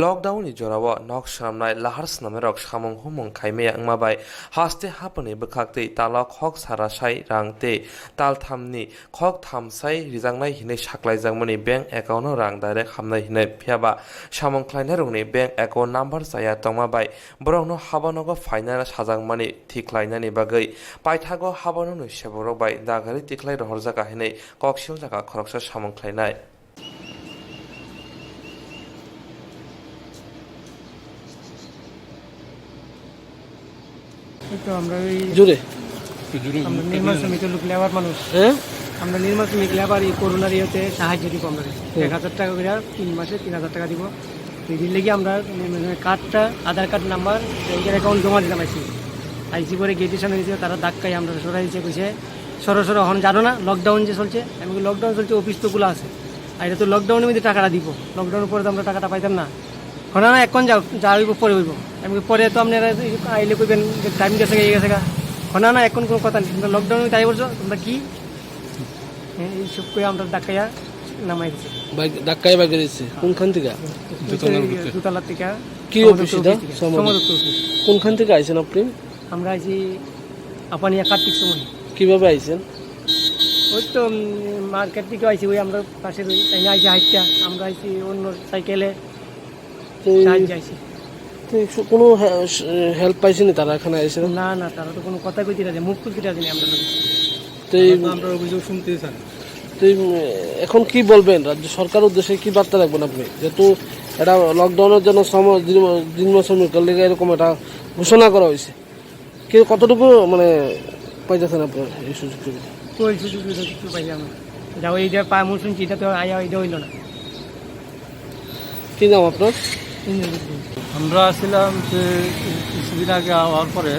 लकडाउननि जरावा नक सामनाय लाहार स्नामेरक सामं हुमं खायमेया उमाबाय हास्ते हापनि बखाक्ते ताला खक सारासाय रांते तालथामनि खक थामसाय रिजांनाय हिनै साख्लायजांमनि बेंक एकाउन्ट रां डाइरेक्ट हामनाय हिनै फियाबा सामंख्लायनाय रंनि बेंक एकाउन्ट नाम्बार जाया तंमाबाय बरंनो हाबानगो फाइनाल साजांमानि थिख्लायनायनि बागै पायथागो हाबाननो सेबरबाय दागारि तिख्लाय रहरजागा हिनै कक्सियाव जागा खरकसा सामंख्लायनाय তো আমরা ওই জোরে আমরা নির্মাণ শ্রমিকের লোক লেবার মানুষ, আমরা নির্মাণ শ্রমিক লেবার এই করোনার ইয়েতে সাহায্য দিব। আমরা 1000 টাকা করে 3 মাসে 3000 টাকা দিব। এই দিন লেগে আমরা কার্ডটা আধার কার্ড নাম্বার ব্যাংকের অ্যাকাউন্ট জমা দিতাম আইসি করে গেটের সামনে দিয়েছে, তারা ধাক্কাই আমরা সরাই দিচ্ছে, কইছে সরো এখন জানো না লকডাউন যে চলছে। আমি লকডাউন চলছে, অফিস তো খোলা আছে, আর এটা তো লকডাউনের মধ্যে টাকাটা দিব, লকডাউনের পরে তো আমরা টাকাটা পাইতাম না। না এখন যা হইব পরে হইব, আমি পরে তো আপনারা আইলে কইবেন টাইম গেছে গা। না এখন কোনো কথা নেই, তোমরা লকডাউনে তাই বলছো, তোমরা কি এইসব করে আমরা ধাক্কাইয়া নামাই দিচ্ছি। ধাক্কায় বাগে দিচ্ছে কোনখান থেকে? দুতলা থেকে। কি অফিস? কোনখান থেকে আইছেন আপনি? আমরা আইছি আপানিয়া কার্তিক সময়। কিভাবে আইছেন? ওই তো মার্কেট থেকে আইছি, ওই আমরা পাশে তাই না আইছি হাইটটা, আমরা আইছি অন্য সাইকেলে আইছি। কোনো হেল্প পাইছেনি তারা এখানে আইছে? না তারা তো কোনো কথা কইতে রাজি, মুখ খুলতে রাজি আমরা আমরা অভিযোগ শুনতে চান। তো এখন কি বলবেন রাজ্য সরকার উদ্দেশ্যে, কি বার্তা রাখবেন আপনি? যেহেতু এটা লকডাউনের জন্য দিন শ্রমিকের লেগে এরকম একটা ঘোষণা করা হয়েছে, কি কতটুকু মানে পাইতেছেন আপনার এই সুযোগ সুবিধা? ওই সুযোগ সুবিধা কিছু পাই আমরা, যা ওই যে পায় মন শুনছি, এটা তো আয়া এটা হইল না। কি নাম আপনার? আমরা আসছিলাম যে কিছুদিন আগে হওয়ার পরে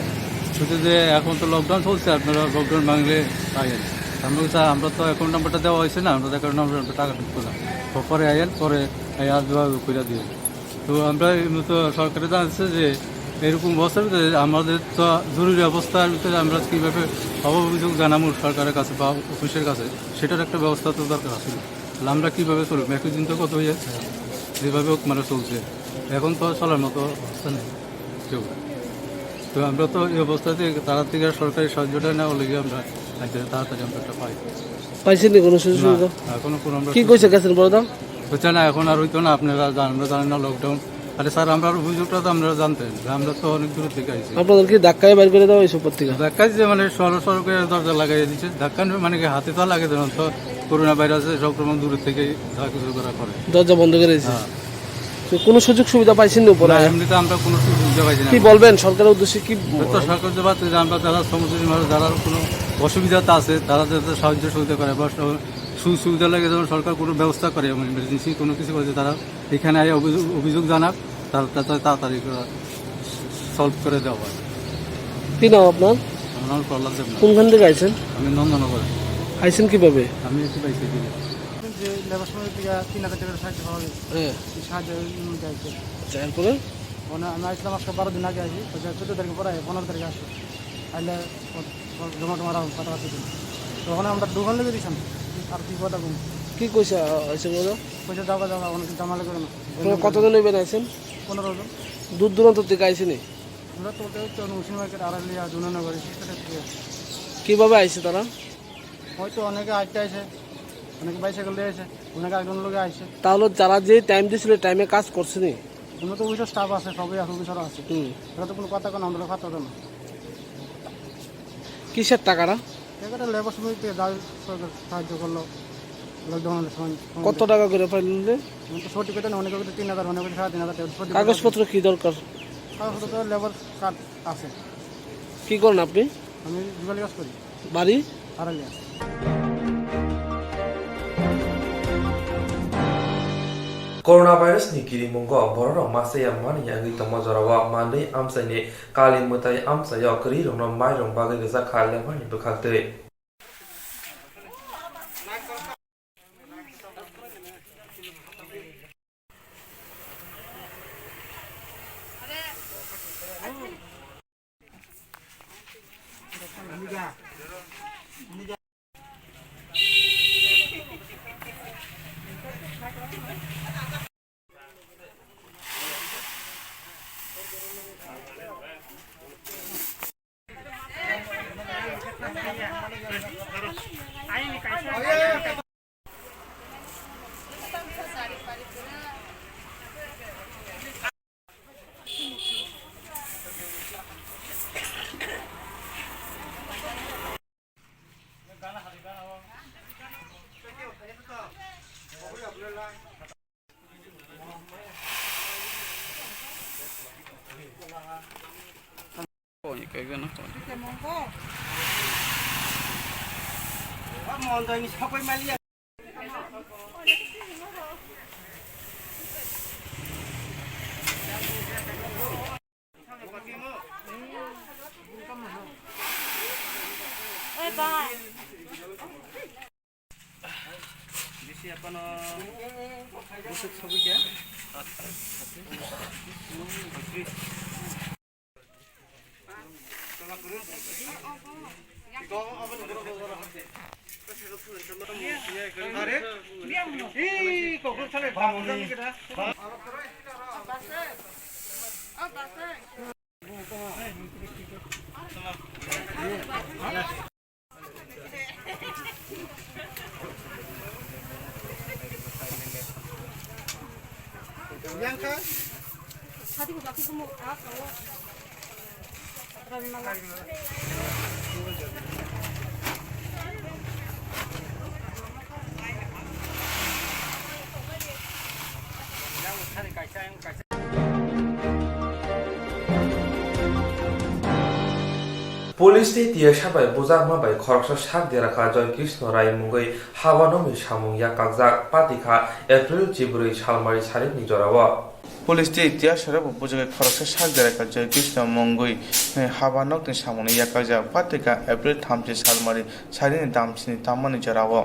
শুধু যে এখন তো লকডাউন চলছে, আপনারা লকডাউন ভাঙলে আইন আমরা আমরা তো অ্যাকাউন্ট নাম্বারটা দেওয়া হয়েছে না, আমরা অ্যাকাউন্ট নাম্বার টাকা ঢুকতো না, পরে আইন পরে আর করে দিয়ে। তো আমরা তো সরকারে জানাচ্ছে যে এরকম অবস্থার ভিতরে আমাদের তো জরুরি অবস্থার ভিতরে আমরা কীভাবে অভিযোগ জানাবো সরকারের কাছে বা অফিসের কাছে, সেটার একটা ব্যবস্থা তো দরকার আছে। তাহলে আমরা কীভাবে চলবো? একই দিন তো কত হয়ে যাচ্ছে, যেভাবে মানে চলছে এখন তো চলার মতো অবস্থা নেই কেউ। তো আমরা তো এই অবস্থাতে তাড়াতাড়ি সরকারি সাহায্যটা নেওয়া লেগে আমরা তাড়াতাড়ি আমরা একটা পাই। পাইছেন না কোনো সুযোগ সুবিধা? এখনো কোনো আমরা কি কইছে গেছেন বড়দা? হচ্ছে না, এখন আর হইতো না, আপনারা আমরা জানেন না লকডাউন। আরে স্যার আমরা অভিযোগটা তো আপনারা জানতেন, আমরা তো অনেক দূর থেকে আইছি। আপনাদের কি ধাক্কায় বাইর করে দেওয়া হয়েছে পত্রিকা? ধাক্কা যে মানে সড়কে দরজা লাগাই দিচ্ছে, ধাক্কা মানে কি হাতে তো লাগে দেন, তো করোনা ভাইরাসের সংক্রমণ দূর থেকে কিছু করা করে দরজা বন্ধ করে দিয়েছে। কোনো সুযোগ সুবিধা পাইছেন না উপরে? এমনিতে আমরা কোনো সুবিধা পাইছি না। কি বলবেন সরকারের উদ্দেশ্যে? কি তো সরকার যে বাদ আমরা যারা শ্রমজীবী মানুষ যারা কোনো অসুবিধাতে আছে তারা যাতে সাহায্য সুবিধা করে বা সুযোগ সুবিধা লাগে, যেমন সরকার কোনো ব্যবস্থা করে, এমন ইমার্জেন্সি কোনো কিছু করে তারা এখানে অভিযোগ জানাক, তাড়াতাড়ি সলভ করে দেওয়া হয়। কি নাম আপনার? আমার নাম প্রহ্লাদ দেবনাথ। কোনখান থেকে আইছেন? আমি নন্দনগর। আইছেন কিভাবে? আমি একটু পাইছি যে লেবার সময় থেকে 3,000 টাকার সাহায্য পাওয়া গেছে। সাহায্য চাইছে। আচ্ছা, এরপরে আমি আসলাম আজকে 12 দিন আগে আসি, 14 তারিখে পরে 15 তারিখে আসি, আইলে জমা টমা রাখুন কাটাকাটি দিন। তো ওখানে আমরা দোকান লেগে দিয়েছিলাম। আর কি কথা বলুন? কি কইছে আইসে বলো? কইছে যাওয়া অনেক জমা লেগে না। কতজন হইবেন আইছেন? 15 জন। দূর দূরান্ত থেকে আইসেনি? আমরা তো মুসলিম মার্কেট আড়ালিয়া জুনানগর কিভাবে আইছে তারা? হয়তো অনেকে আইতে আইছে, অনেকে বাইসাইকেল দিয়ে আসে, অনেকে একজন লোকে আসে। তাহলে যারা যে টাইম দিয়েছিল টাইমে কাজ করছে নি? কোনো তো অফিসের স্টাফ আছে, সবাই অফিসারও আছে, এরা তো কোনো কথা কোনো আমরা কথা না। কিসের টাকাটা? টাকাটা লেবার সমিতিতে সাহায্য করলো লকডাউনের সময়। কত টাকা করে পাইলে? তো সঠিক কথা না, অনেকে 3,000, অনেকে 3,500 টাকা। কাগজপত্র কি দরকার? কাগজপত্র লেবার কার্ড আছে। কি করেন আপনি? আমি জুগালি কাজ করি। বাড়ি? Araliya. Coronavirus ni kiri munggo borok masa yang mana yang kita mau jarawa mandai amsa ni kali mutai amsa ya kiri rong mai rong bagai gesa kali mana bekakte. পুলিশनि তিয়াसाबाय बुजागमाबाय खरकसा साक देराखा जय कृष्ण राय मुगै हाबानोमि सामुं याकाकजाक पातिखा एप्रिल 14 सालमारि सारिनि जराव पुलिसनि इतिहासराव बुजागै खरकसा साक देराखा जय कृष्ण मंगै हाबानकनि सामुं याकाकजाक पातिखा एप्रिल 30 सालमारि सारिनि दामसिनि तामानि जराव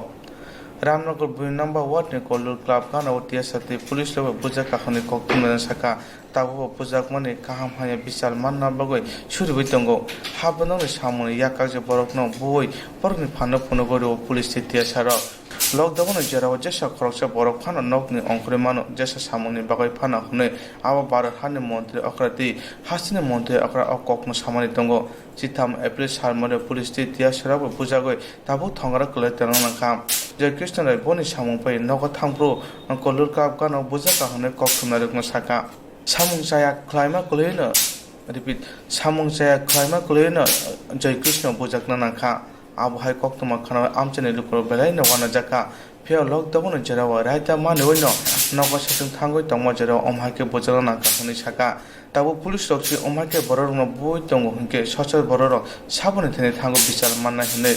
रामनगर 2 नम्बर वार्ड कल्लूर क्लाब गानाव তিয়াसाति पुलिस लोग बुजा काखनि कक्तुमना साका ताबो बुजाक माने काहाम हाया बिसाल मानना बगै सुरबि दंगो हाबनोनि सामुनि याकाकजे बरकनो बय परनि फानो फनो गरो पुलिस তিয়াसारा लकडाउन जेराव जेसा खरकसा बरक फानो नकनि अंकरे मानो जेसा सामुनि बगै फाना हने आबा भारत हानि मन्त्री अक्राति हासिनि मन्त्री अक्रा अककनो सामानि दंगो 3 एप्रिल सालमारे पुलिस তিয়াसाराबो बुजागै ताबो थंगरा कले तेरना काम जय कृष्ण राय बनि सामुं पाइ नग थांप्रो कल्लूर क्लाब गानाव बुजा काखने कक्तुमना रकनो साका सामुं जाया क्लाइमा कलेनो रिपिट सामुं जाया क्लाइमा कलेनो जय कृष्ण बुजाकना नाखा आबहाय कक्तुमा खाना आमचेने लुकर बेलाय नवाना जाका फिया लकडाउन जेराव रायता माने वइनो नग साथुं थांगै तंमा जेराव अमहाके बुजाकना नाखाखनि साका ताबो पुलिस रक्षी अमहाके बररनो बय दंगो हंके सचर बरर साबने थेने थांगो बिचार मानना हिने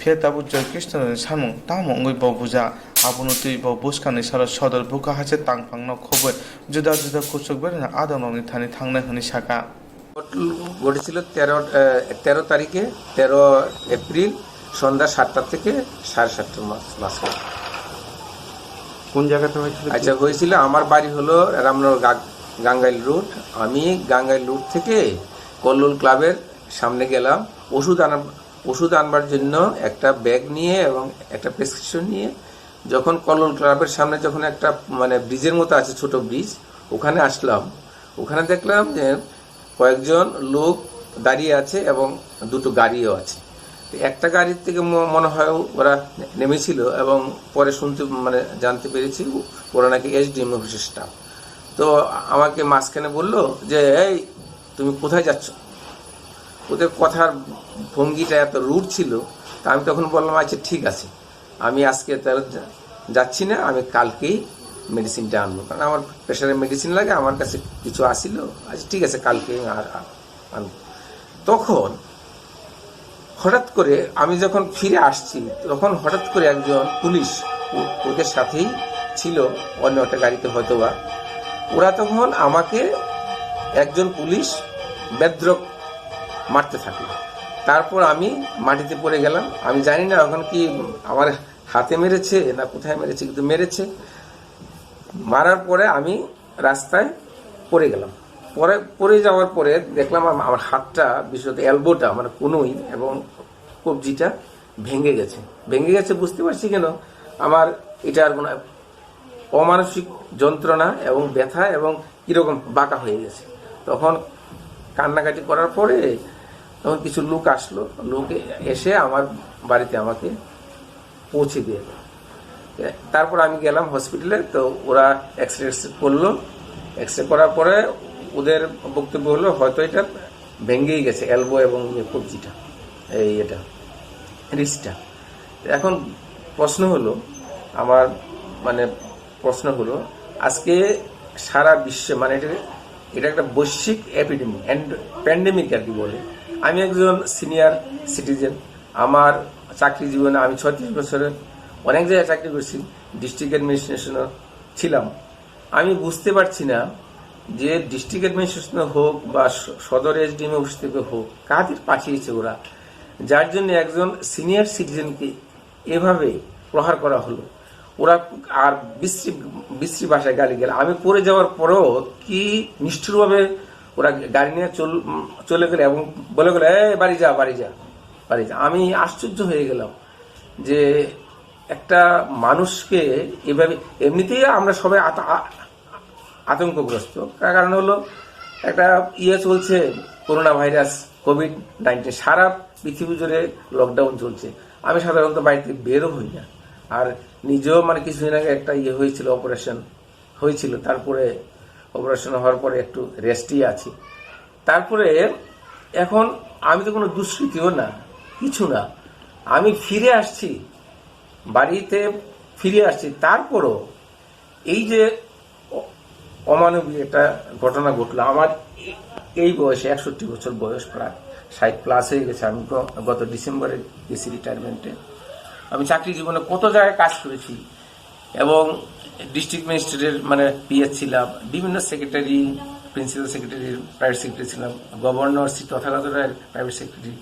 फिया ताबो जय कृष्ण सामुं तामंगै ब बुजा आबुनति ब बुसकानि सारा सदर बुका हासे तांफांनो खबे जुदा जुदा कुसुक बेरना आदननि थानि थांनाय हनि साका ঘটেছিল 13 তারিখে 13 এপ্রিল সন্ধ্যা 7টা থেকে 7:30 মাঝে। কোন জায়গাতে হয়েছিল? আচ্ছা, হয়েছিল আমার বাড়ি হলো রামনগর গাঙ্গাইল রোড। আমি গাঙ্গাইল রোড থেকে কল্লোল ক্লাবের সামনে গেলাম ওষুধ আনবার জন্য একটা ব্যাগ নিয়ে এবং একটা প্রেসক্রিপশন নিয়ে। যখন কল্লোল ক্লাবের সামনে যখন একটা মানে ব্রিজের মতো আছে, ছোট ব্রিজ, ওখানে আসলাম। ওখানে দেখলাম যে কয়েকজন লোক দাঁড়িয়ে আছে এবং দুটো গাড়িও আছে। একটা গাড়ির থেকে মনে হয় ওরা নেমেছিল এবং পরে জানতে পেরেছি ওরা নাকি এসডিএম অফিসের স্টাফ। তো আমাকে মাঝখানে বললো যে এই তুমি কোথায় যাচ্ছ। ওদের কথার ভঙ্গিটা এত রুড ছিল। তা আমি তখন বললাম আচ্ছা ঠিক আছে, আমি আজকে তার যাচ্ছি না, আমি কালকেই মেডিসিনটা আনবো, কারণ আমার প্রেশারের মেডিসিন লাগে, আমার কাছে কিছু আসিল। আচ্ছা ঠিক আছে, কালকে আনবো। তখন হঠাৎ করে আমি যখন ফিরে আসছি, তখন হঠাৎ করে একজন পুলিশ ওদের সাথেই ছিল, অন্য একটা গাড়িতে হয়তোবা, ওরা তখন আমাকে একজন পুলিশ বেদ্রক মারতে থাকলো। তারপর আমি মাটিতে পড়ে গেলাম। আমি জানি না এখন কি আমার হাতে মেরেছে না কোথায় মেরেছে, কিন্তু মেরেছে। মারার পরে আমি রাস্তায় পড়ে গেলাম। পড়ে যাওয়ার পরে দেখলাম আমার হাতটা, বিশেষত এলবোটা, মানে কনুই এবং কবজিটা ভেঙে গেছে। বুঝতে পারছি কেন, আমার এটার কোনো অমানসিক যন্ত্রণা এবং ব্যথা এবং কিরকম বাঁকা হয়ে গেছে। তখন কান্নাকাটি করার পরে তখন কিছু লোক আসলো, লোক এসে আমার বাড়িতে আমাকে পৌঁছে দিয়ে গেল। তারপর আমি গেলাম হসপিটালে। তো ওরা এক্সরে করলো। এক্সরে করার পরে ওদের বক্তব্য হলো হয়তো এটা ভেঙেই গেছে, এলবো এবং কবজিটা, এটা রিস্টটা। এখন প্রশ্ন হলো আজকে সারা বিশ্বে, মানে এটা একটা বৈশ্বিক এপিডেমিক প্যান্ডেমিক আর কি বলে। আমি একজন সিনিয়র সিটিজেন। আমার চাকরি জীবনে আমি 36 বছরের অনেক জায়গায় চাকরি করছি, ডিস্ট্রিক্ট অ্যাডমিনিস্ট্রেশনও ছিলাম। আমি বুঝতে পারছি না যে ডিস্ট্রিক্ট অ্যাডমিনিস্ট্রেশন হোক বা সদর এসডিএম অফিস থেকে হোক, কাদের পাঠিয়েছে ওরা, যার জন্য একজন সিনিয়র সিটিজেনকে এভাবে প্রহার করা হলো। ওরা আর বিশ্রী ভাষায় গালি গেল। আমি পড়ে যাওয়ার পরেও কি নিষ্ঠুরভাবে ওরা গাড়ি নিয়ে চলে গেলে এবং বলে গেল বাড়ি যা। আমি আশ্চর্য হয়ে গেলাম যে একটা মানুষকে এভাবে, এমনিতেই আমরা সবাই আতঙ্কগ্রস্ত, কারণ হলো একটা চলছে, করোনা ভাইরাস, COVID-19, সারা পৃথিবী জুড়ে লকডাউন চলছে। আমি সাধারণত বাড়িতে বেরও হই না। আর নিজেও কিছুদিন আগে একটা হয়েছিল, অপারেশন হয়েছিল। তারপরে অপারেশন হওয়ার পরে একটু রেস্টই আছি। তারপরে এখন আমি তো কোনো দুষ্কৃতিও না, কিছু না, আমি ফিরে আসছি, বাড়িতে ফিরে আসছি। তারপরও এই যে অমানবিক একটা ঘটনা ঘটলো আমার এই বয়সে, 61 বছর বয়স প্রায়, 60+ হয়ে গেছে। আমি গত ডিসেম্বরে গেছি রিটায়ারমেন্টে। আমি চাকরি জীবনে কত জায়গায় কাজ করেছি এবং ডিস্ট্রিক্ট ম্যাজিস্ট্রেটের মানে পিএস ছিলাম, বিভিন্ন secretary, principal secretary, private secretary ছিলাম, গভর্নর শ্রী তথাগত রায়ের প্রাইভেট সেক্রেটারি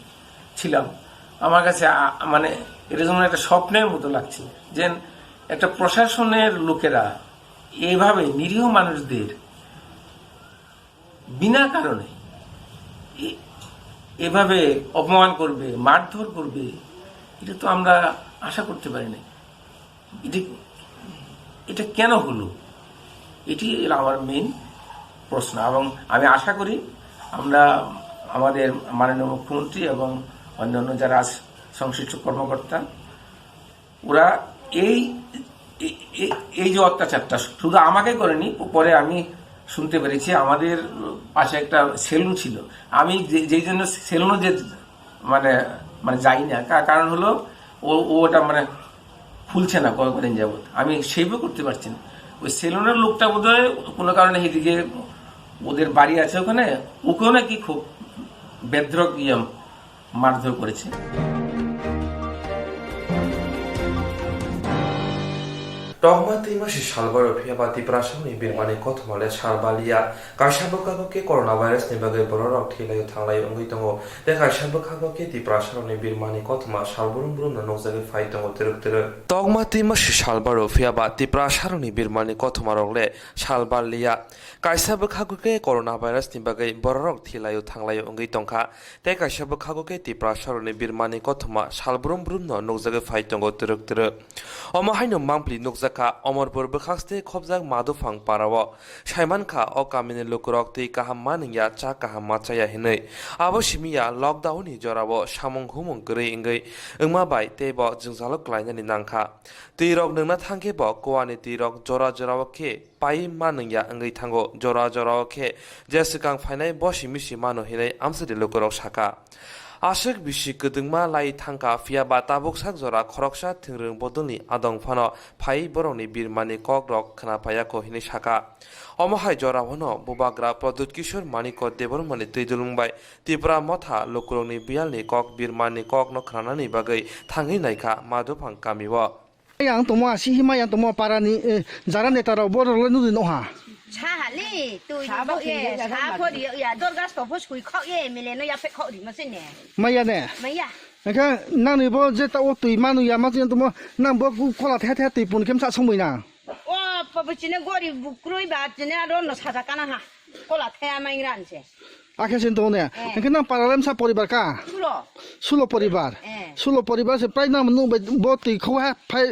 ছিলাম। আমার কাছে মানে এটা যেমন একটা স্বপ্নের মতো লাগছে যে একটা প্রশাসনের লোকেরা এইভাবে নিরীহ মানুষদের বিনা কারণে এভাবে অপমান করবে, মারধর করবে, এটা তো আমরা আশা করতে পারি না। এটা কেন হলো, এটি আমার মেইন প্রশ্ন। এবং আমি আশা করি আমরা আমাদের মাননীয় মুখ্যমন্ত্রী এবং অন্যান্য যারা সংশ্লিষ্ট কর্মকর্তা ওরা এই যে অত্যাচারটা শুধু আমাকে করেনি, পরে আমি শুনতে পেরেছি আমাদের পাশে একটা সেলুন ছিল, আমি যেই জন্য সেলুনও যে মানে যাই না, কারণ হলো ওটা মানে খুলছে না কয়েকদিন যাবত, আমি সেভও করতে পারছি না। ওই সেলুনের লোকটা বোধহয় কোনো কারণে এদিকে ওদের বাড়ি আছে ওখানে, ওকেও নাকি খুব বেদ্রক মারধর করেছে। টকমা তিমাসি সালবার ফিয়াবা তিপ্রাসাवनि बिरमानि कथमाले सारबालिया कायसाबो खागोके कोरोना भाइरासनि बागै बररक थैलायो थांलायो ओंगै दङ बे कायसाबो खागोके तिप्रासावनि बिरमानि कथमा सालबरुम ब्रुन नगजागे फाइ दङ तिरक तिरक टकमा तिमासि सालबार फियाबा तिप्रासावनि बिरमानि कथमा रगले सालबालिया कायसाबो खागोके कोरोना भाइरासनि बागै बररक थैलायो थांलायो ओंगै दंखा ते कायसाबो खागोके तिप्रासावनि बिरमानि कथमा सालबरुम ब्रुन नगजागे फाइ दङ तिरक तिरक अमाहायनो मांप्लि नगजा अमरपुर बखास्ते खबजाक मादुफां पाराव साइमानखा अ कामिने लुकुरक तै काहाम मानिया चा काहाम माचाया हिनै आबो सिमिया लकडाउननि जराव सामं हुमं गरै इंगै ओंमा बाय तेब जोंजाल क्लाइनानि नांखा तैरक नोंना थांखे ब कोवानि तैरक जरा जराव के पाइ मानिया ओंगै थांगो जरा जराव के जेसकां फाइनाय बसि मिसि मानो हिनै आमसदि लुकुरक साका आशक बिसि गदुंमा लाई थांका फियाबा ताबुकसाक जरा खरकसा थिंरों बदलनि आदं फानो फाइ बरंनि बिरमानि कक रक खोनाफायाखौ हिनै साका अमहाय जरा हनो बुबाग्रा प्रदुत किशोर मानिक देबरमनि तैदुलुंबाय तिब्रा मथा लुकुरंनि बियालनि कक बिरमानि कक न खोनानानि बागै थाङै नायखा मादुफां कामिव yang tomo asihi yang tomo parani jara netara borolo nudu noha Chahali, tu ye, chahpo di ya, dorgas topo skui kau ye, mileno ya pek kau di mesin ne. Maya ne. Maya. Naka nang ni bo je ta o tui manu ya masin tomo nang bo ku kola the the tui pun kem sa somoi na. Wah, papa cina gori bukrui ba cina ron no sada kana ha. Kola the amai ran se. Akhisin to ne. Naka nang paralem sa poribar ka. Sulo poribar. Sulo poribar se prai nam nu bo tui khau ha phai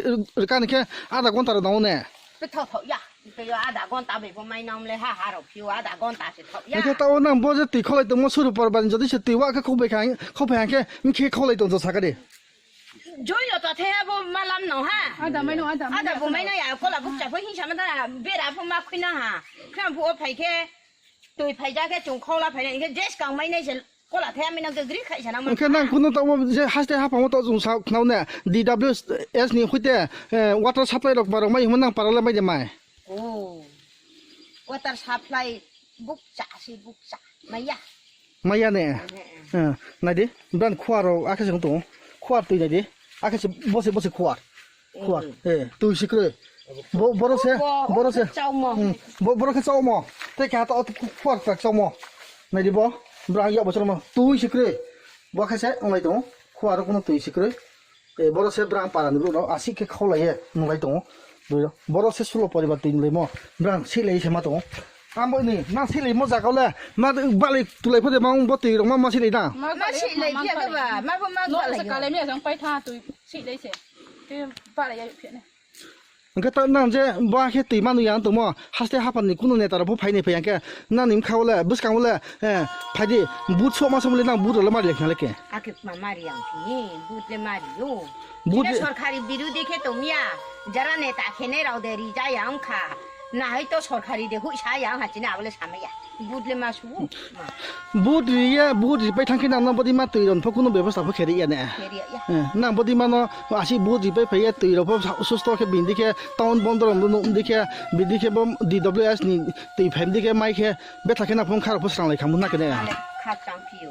kan ke ada gon tar daun ne. Betul tau ya. Cái ada con ta bị phong mai nom le ha ha rồi phiêu ada con ta sẽ thọ ya. Cái tao nang bo je tui khau lai tomo suru poribar jadi se tui wa ka khau be ke mi ke khau lai to sa ka de. Joy yo ta the bo malam no ha. Ada bo mai no ya ko la bu cha pho hin chama da be da pho ma khwin na ha. Kham bu o phai ke tui phai ja ke chung khau la phai ne ke jes kang mai nei se ko la the mi na ke gri khai chana ma. Cái nang kuno ta je haste ha pang to chung sa nau ne DWS ni khuite water supply rok barong mai hunang parala mai de mai. Oh, water supply buk cha maya. Maya ne. Nai di, ban khuaro akase ngto. Khuar tui nai di. Akase bose khuar. Khuar. Tui sikre. Boro se. Boro ke chau mo. Te ka ta khuar tak chau mo. Nai di bo. Brang ya bo chau mo. Tui sikre. Bo khase ngai to. Khuar ko tui sikre. Boro se brang paran du no asik ke kholai ye ngai to. Boro se sulo poribar tin lemo brang silei se ma to ambo ni na silei mo jakau le ma balik tulai phode mang bo ti rong ma silei na ma silei pia ke ba ma bo ma no se kale mi jang pai tha tu silei se ke ba la ya phe ne angka ta nang je ba khe ti manu yang to mo haste hapan ni kunu ne tar bo phai ne phai ke na nim khau le bus kang le phai di but so ma som le na but le ma le khale ke akip ma mari yang ni but le mari yo but সরকারি বিরোধী খে তোমিয়া যারা নেতা খেনে রাও দেরি যায় আংখা না হয়তো সরকারি দেখু সায়া হাচিনা বলে সামেয়া বুদলে মাসু বুদ রিয়া বুদ রিপাই থাকি নাম বদি মা তৈরন ফকুনো ব্যবস্থা ফেরি ইয়ানে না বদি মানো আসি বুদ রিপাই ফেয়া তৈর ফ সুস্থ খে বিন্দিকে টাউন বন্দর দিকে বিদিকে bomb DWS ni tui phem dike mai khe be thake na phong khar phosrang lai khamun na kene khap chang phiu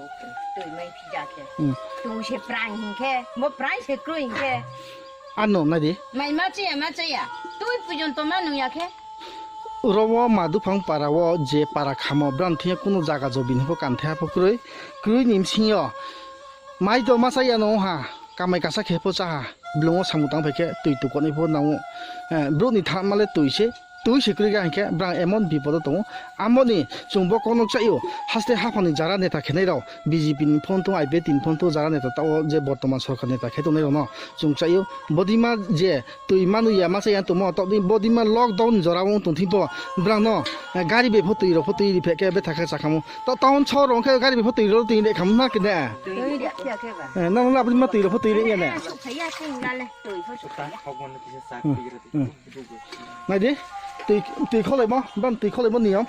tuổi mấy phi giá thế tu sẽ prang hình thế một prang sẽ cùi hình thế ăn nộm này đi mày mà chơi à tôi bây giờ tôi mà nuôi thế Rawa madupang parawa je para khamo bran thia kuno jaga jobin ho kan thia pokrai krui nim singyo mai do masa ya no ha kamai kasa khepo cha blongo samutang pheke tui tu koni pho nawo bro ni tha male tuise tuise krui ga ke brang emon bipod to amoni chungbo kono chayo haste hafani jara neta khenai raw bjp ni phone to aibe tin phone to jara neta taw je bortoman sarkar neta kheto nei no chung chayo bodima je tui manu ya masa ya to mo to bodima lockdown jara won to thipo brang no gari be photui ro photui pheke be thaka chakhamu to town chorong ke gari be photui ro tin de kham na ke ne tôi đẹp thiệt cái bà nang la bodima tui ro photui re ne thấy ya sinh ra lên tôi phải chụp này đi tùy khó lấy mò bạn tùy khó lấy mò nhiều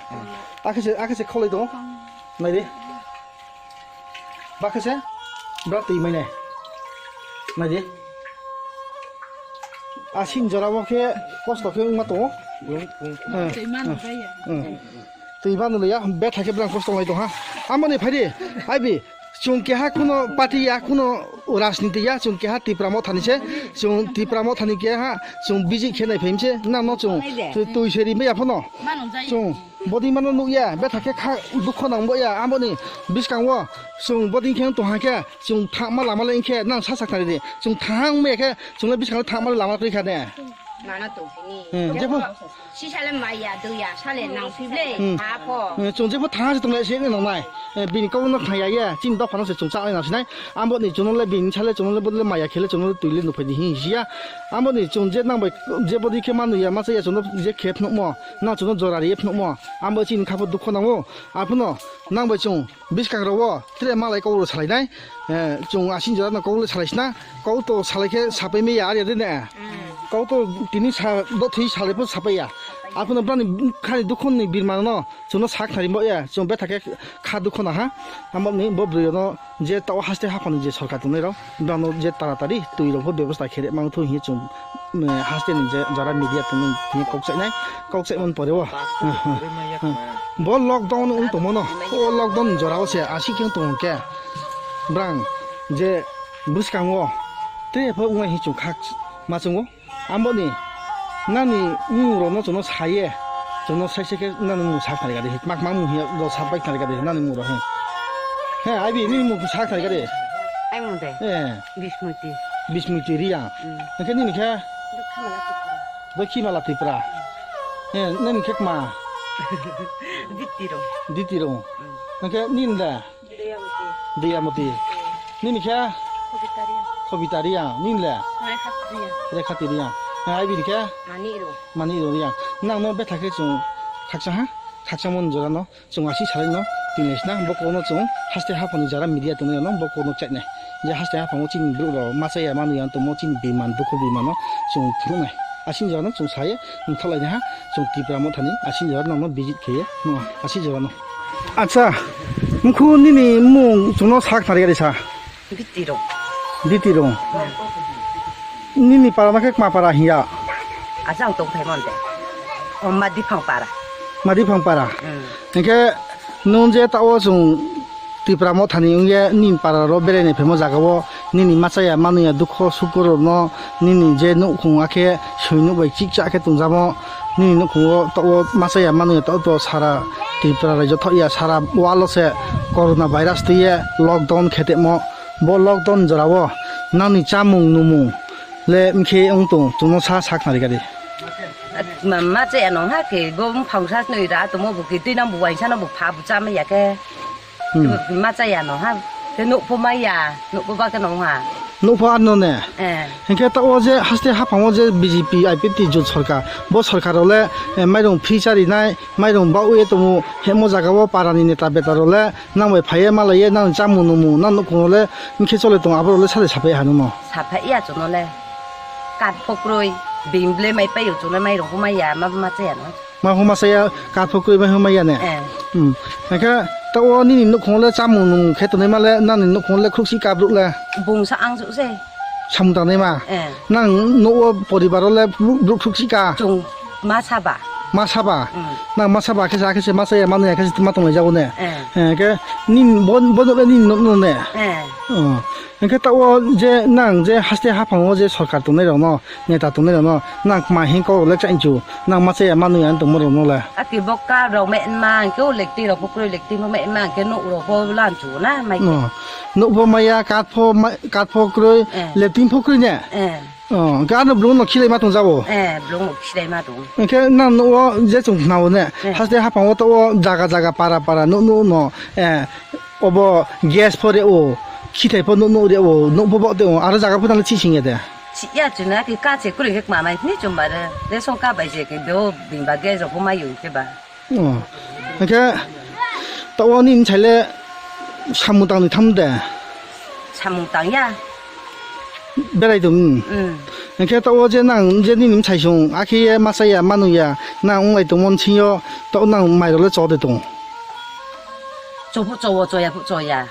ai cái sẽ khó lấy đó này đi bác cái sẽ bạn tùy mày này đi xin giờ nào cái cost cái mà tổ tùy bạn rồi ya bé thay cái bạn cost này đó ha anh này phải đi ai bị chung ke ha kuno party ya kuno rajniti ya chung ke ha tipramo thani che chung tipramo thani ke ha chung biji khenai phemche na no chung tu seri me ya phono chung body mano nu ya be thake kha dukho nang bo ya amoni biskang wo chung body khen to ha ke chung thama lama le khe nang sa sakari de chung thang me ke chung le biskang thama lama kri kha de mana tu ini si salam maya tu ya salen nang fible apa chung je pho tha chung le se ne nang nai bin ko no khaya ya jin do phano se chung cha na sinai ambo ni chung le bin chale chung le bodle maya khele chung le tuile no phedi hi sia ambo ni chung je nang bai je bodi ke manu ya ma se ya chung je khep no mo na chung jora ri phno mo ambo chin kha pho dukho nang mo apno nang bai chung biskang ro wo tre ma lai ko ro salai nai chung asin jara na ko le salai sna ko to salai ke sapai me ya ri de ne ko to tini sa do thi salai pho sapai ya apno brani khari dukhon ni birman no chung sak thari mo ya chung be thake kha dukhon ha ambo ni bo brio no je taw haste ha phani je sarkar tunai ro brano je taratari tui ro pho byabostha khere mang thu hi chung haste ni je jara media tunai ni kok sai mon pore wa bo lockdown un to mono o lockdown jara o se asi kyang to ke brang je buskang wo te pho ungai hi chung khak ma chung wo ambo ni nani uro no chono saye chono saise ke nani mu sak thari ga de mak mak mu hi ro sapai thari ga de nani mu ro he ai bi ni mu sak thari ga de ai mu de bismuti ria ke ni kha dokhi mala tipra he nani kek ma ditiro ke ni nda diamoti ni kha kobitaria ni la rekhatiriya ai bi kha mani ro ya nang no be thake chung khaksa mon jora no chung asi salai no tinesh na bo ko no chung haste ha phani jara media to no bo ko no chakne je haste ha phang chin bru ro ma sai ya manu yan to mo chin biman bu ko biman no chung thru nai asin jara no chung sai ni thalai ha chung tipra mo thani asin jara no visit khe no asin jara no acha mkhu ni mu chung no sak thari ga sa ditiro ni para make ma para hiya asang tong thai mon de madi phang para ke non je tawo chung tipra mo thani unge nin para ro bere ne phemo jaga wo nini machaya manu ya dukho sukuro no nini je nu khung ake soinu bai chik cha ke tungjamo nini nu khung to machaya manu ya to sara tipra ra jo thoya sara walo se corona virus tiye lockdown khete mo bo lockdown jarawo nani chamung numung le mkhe ong to tuno sa sak nari ga de mà trẻ nó hát cái gồm phòng sát người đã tụi mua một cái tuy năm buổi sáng nó một phá một trăm mấy giờ cái mà trẻ nó hát cái nụ phô mấy giờ nụ phô ba cái nông hà nụ phô ăn nó nè cái tao oje haste ha phang oje BJP IPT jut sarkar bo sarkar ole mairong feature nai mairong ba uye tumu hemo jaga bo parani neta betar ole nang bai phaye malaye nang jamu numu nang no kole mkhe chole tong abor ole sale sapai hanu no sapai ya cho nó le kat phokroi bình ble mai pai cho nó mai ro mai ya ma trẻ nó ma homa saya kat phokroi ma homa ya ne cái tao ni nu khong le jamu nu khe to ne ma le nang nu khong le khruksi ka bru le bung sa ang su se samudang ne ma nang no poribar le bru khruksi ka chung ma sa ba masaba nang masaba ke sa ke se masaya manu ya ke se matong le jago ne ke nin bon le nin no ne ke ta o je nang je haste ha phang o je sarkar tu ne ro no neta tu ne ro no nang ma hin ko le chain chu nang masaya manu ya tu mo ro no la aki bokka ro me ma ke o lekti ro pokro lekti mo me ma ke no ro ko lan chu na mai no bo maya kat pho kroi le tin pho kroi ne cái nó blue nó khi lấy mà tung ra bộ blue nó khi lấy mà tung cái năng nó dễ trồng nào nè hay là hấp hàng tôi jaga para nó obo gas phơi đấy ô khi thấy phơi nó đấy ô nó bốc đấy ô à jaga phơi nó chỉ xin đấy chỉ ya chứ nè cái cá chế cái mà mày nít chừng mà đấy để xong cá bây giờ cái biểu bình bạc cái rồi không may dùng cái bà cái tôi nhìn thấy là tham mưu tăng tham đấy tham mưu tăng ya别来动，你看到我这人这你才凶，阿去马赛呀、马努呀，那我来动我亲哟，到那买到了做得动。做不做我做也不做呀。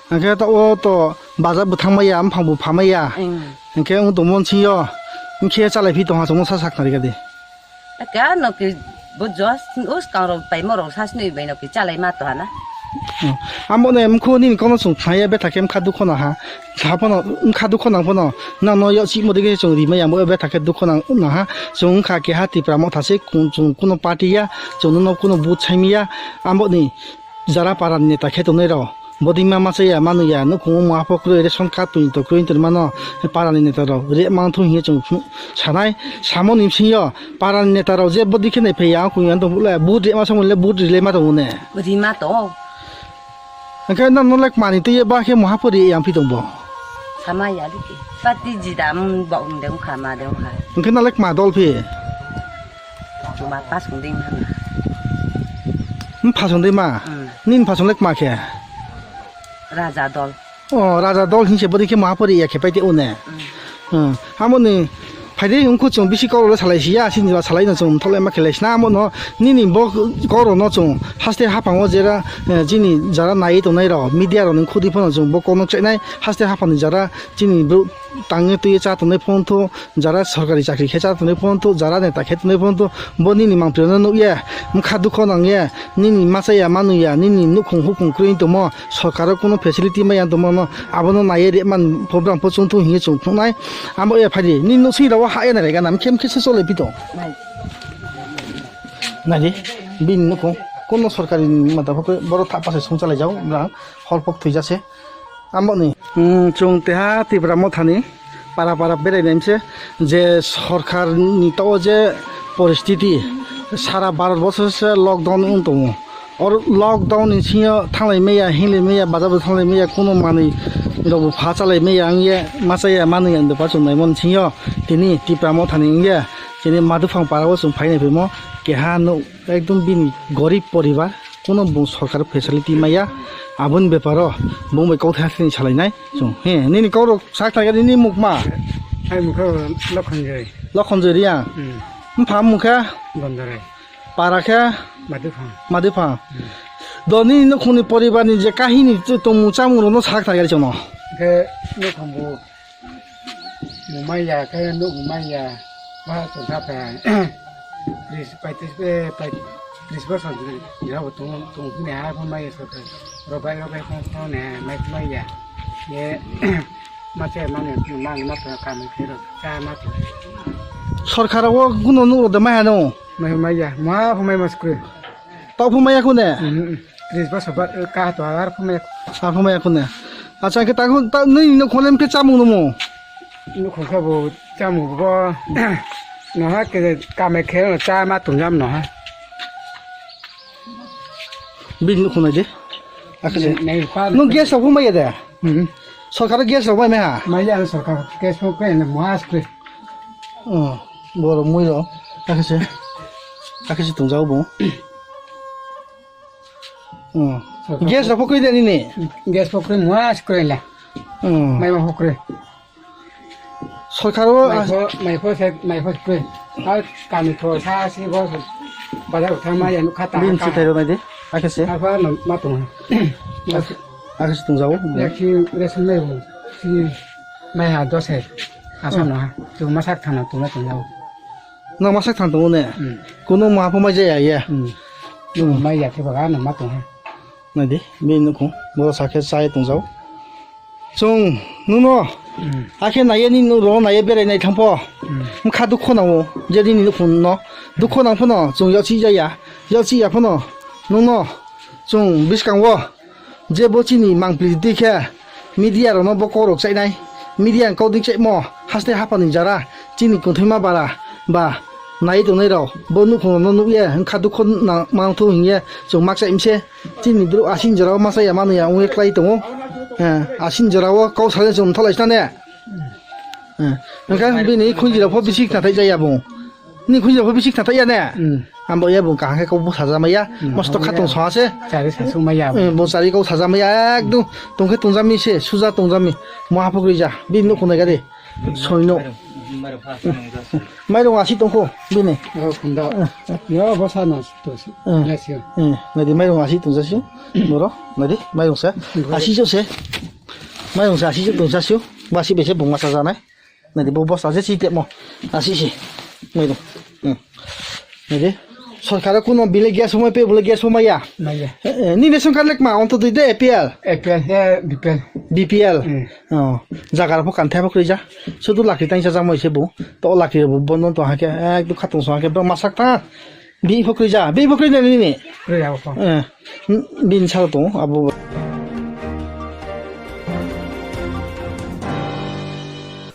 你看到我到马上不汤么呀，旁不爬么呀？你看我动我亲哟，你看再来批动下，从我啥哪里个的？cái nó cái bớt gió, út càng rồi bảy màu rồi sao này bảy nó cái cha lấy mà toàn á. 아무튼 엠코니 거는 사이에 베타캠 카드 코나 하 자번어 카드 코나 번어 나너 여치 모르게 좀 리메야 뭐 베타케 두코나 나하 좀 카게 하티 프라모 다시 좀 코노 파티야 좀 너 코노 부차미야 아무니 자라 파란네 타케도 내려 모디마 마세야 마누야 너 공모 마포 그래 손카 뚜인도 그인들 마너 파란네 따라 레 망통 히 좀 차나이 사모님 신여 파란네 따라 제 보디케네 페야 공연도 몰라 부디 마성을 부디 레마도 오네 부디 마도 cái nó lệch mà thì tôi ba khi mà hấp đi em phi đồng bộ. Sama ya đi. Bắt đi gì đam bọng đừng khả mà đừng khả. Cái nó lệch mà đôi phi. Chúng ta pass xuống đi mà. Pass xuống đi mà. Nín pass xuống lệch mà kìa. Raja dol. Raja dol thì sẽ bắt đi khi mà hấp đi cái phải đi ôn nè. Ham ôn phải đi cũng chung bisi câu rồi xài lại xía xin là xài lại nó chung thôi mà cái này na mà nó nín bố câu rồi nó chung haste hấp hàng ở đây chính là giờ này tụi này rồi media rồi nên khu đi phong chung bố câu nó chạy này haste hấp hàng giờ chính là tăng như tôi cha tụi này phong thu giờ सरकारी चाकरी खेचा tụi này phong thu giờ này ta खेत tụi này phong thu bố nín mang tiền nó nuôi mình khát đục con nghe nín mà say mà nuôi nín nụ khung khung kêu tụi mà सरकार কোনো facility mà tụi mà nó abo nó này để mình program phong chung thu hiện chung thu này amo phải đi nín nó xí đâu 하에 내가 남 캠 캐스 솔레 비도 나지 빈 놓고 কোনো সরকারি মাথা ফকে বড় থাপাসে সংচালাই যাও রা হলপক থই যাচ্ছে আমনি চং তেহা তিব্রা মথানি পারা পারা বেড়ে নেমছে যে সরকার নিতাও যে পরিস্থিতি সারা ভারতবর্ষে লকডাউন দङ और लकडाउन सिङाव थांलाय मैया हिंलाय मैया बाजाबो थांलाय मैया कोनो मानै रावबो फा चालाय मैया आंगे मासाया मानै आंदो पाचुनाय मन सिङाव तिनि तिप्रामो थानि आंगे जेने मादुफां पाराव जों फायनाय फैमो केहा नो एकदम बिन गरीब परिवार कोनो सरकार फेसिलिटी माया आबुन बेपारो बुंबाय कौथाखिनि सालायनाय जों हे निनि कौर साखथागनि नि मुखमा हाय मुखा लखनजरिया फाम मुखा गन्धराय पाराखे मादुफा दनि नखुनि परिबारनि जे काहिनि तमु चामुनो साखथागरि जों के नखंबो मुमाया के मुमाया मा सोथा पे प्लीज प्लीज बसन या वो तुम ने आ फमाय सोथा रबाय ने माया ये माचे माने मा काम फेरो चा मा सरकाराव गुनो नुद मायानो माया मा फमाय मस्क्रे ताव फमाया कुने प्लीज बसन का तो आर फमाया कुने अच्छा के तागु नै नखोलेम के चामुनो मो नखंखाबो चामुबो नहा के कामे खे चा मा तुंजाम नहा बिन नखुनाय दे आखसे नो गेस अब माया दे सरकार गेस अब माया माया सरकार गेस को के मास के बरो मुइरो आखसे तुंजाव बो गेस अब कइ देनि ने गेस पकरे मास करेला माइमा पकरे सरकारो माइफो के आ कामी थो सा सि बो बाजार थामा यानु खाता बिन सिथाइरो नाय दे आखसे आफा न मातुं आखसे तुंजाव याखि रेसन नै बो सि माइहा दसे आसा न जो मासाक थाना Tunga तुंजाव nang masak thang tongo ne kuno ma pho mai jaya ye mai ya ke baga na ma tong ha na di min nu khong mo sa khe sai tong jau chung nu no a khe na ye ni nu ro na ye bere nai thang pho m kha du kho na wo je di ni du khun no du kho nang pho no chung yao chi jaya yao chi ya pho no nu no chung bis kang wo je bo chi ni mang pli di khe media ro no bo ko rok chai nai media ko dik chai mo hasne ha pa ni jara chi ni ko thema bara ba nai to nai ro bo nu khong no nu ye kha du khon na mang thu hin ye chung mak chai imse chi ni dru asin jara ma sa ya ma nu ya ung klai to asin jara wo ko sa le chung tholai sta ne kan bi ni khun ji ro pho bi sik na thai ja ya bo ni khun ji ro pho bi sik na thai ya ne am bo ya bo ka ke ko bu sa ja ma ya mos to kha tong sa se chari sa su ma ya bo sari ko sa ja ma ya ekdum tong khe tong ja mi se su ja tong ja mi mo ha pho gri ja bi nu khun ga de soi no mai dong asi tong ko bi ne yo bo sa na to si ya si na di mai dong asi tong ja si mo ro na di mai dong sa asi jo se mai dong sa asi jo tong ja si ba si be se bong ma sa ja nai na di bo bo sa se si te mo asi si mai dong na di সরকারে কোন বিলে gas সময় pay বলে gas সময় নি ration card লেখ মা অন্তত দে এপিএল বিপিএল জাগার ফো কান্থা ফো যা শুধু লাখি তাই যা মইছে বউ তো লাখি বন্ধ তো হাকে একদম খাতং সহাকে মাসাক তা বি ফো যা বি ফো নে নি বিন সাল তো Abu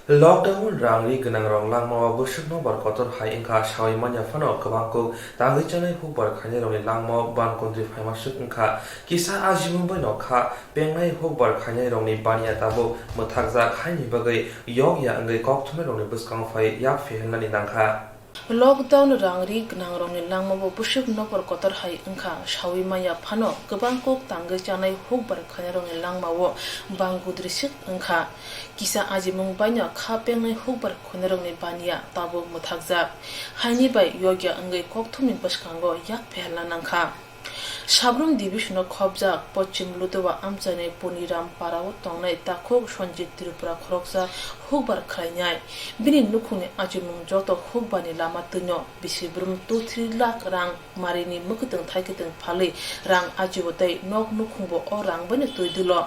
Lockdown rangli genang rong lang mawa busuk no bar kotor hai ingka shawai manya fano kabangko tangi chanai hu bar khane rong lang mawa ban kontri phai masuk ingka kisa ajimu bai no kha pengai hu bar khane rong ni bania tabo muthakja khai ni bagai yog ya angai kok thume rong ni buskang phai yak fe hanani nangkha lockdown rangri gnang rong ni langma bo busuk no por kotor hai angkha shawi maya phano gobang kok tangai chanai huk bar khane rong ni langma wo bangudri sik angkha kisa ajimung banya kha pengai huk bar khane rong ni bania tabo muthakja haini bai yogya angai kok thumin baskango yak phela nangkha Sabrum division of Khobja, Pochim Ludowa Amzane, Poniram Parao, Tongnai, Takok, Shonjit Tripura Kroksa, Hubar Kranyai, Binin Nukuni Ajimum Joto, Hubani Lama Tuno, Bisibrum 2-3 lakh rang, Marini Mukutang Taikitang Pali, Rang Ajiwotai, Nok Nukumbo or Rang Benetuidulo.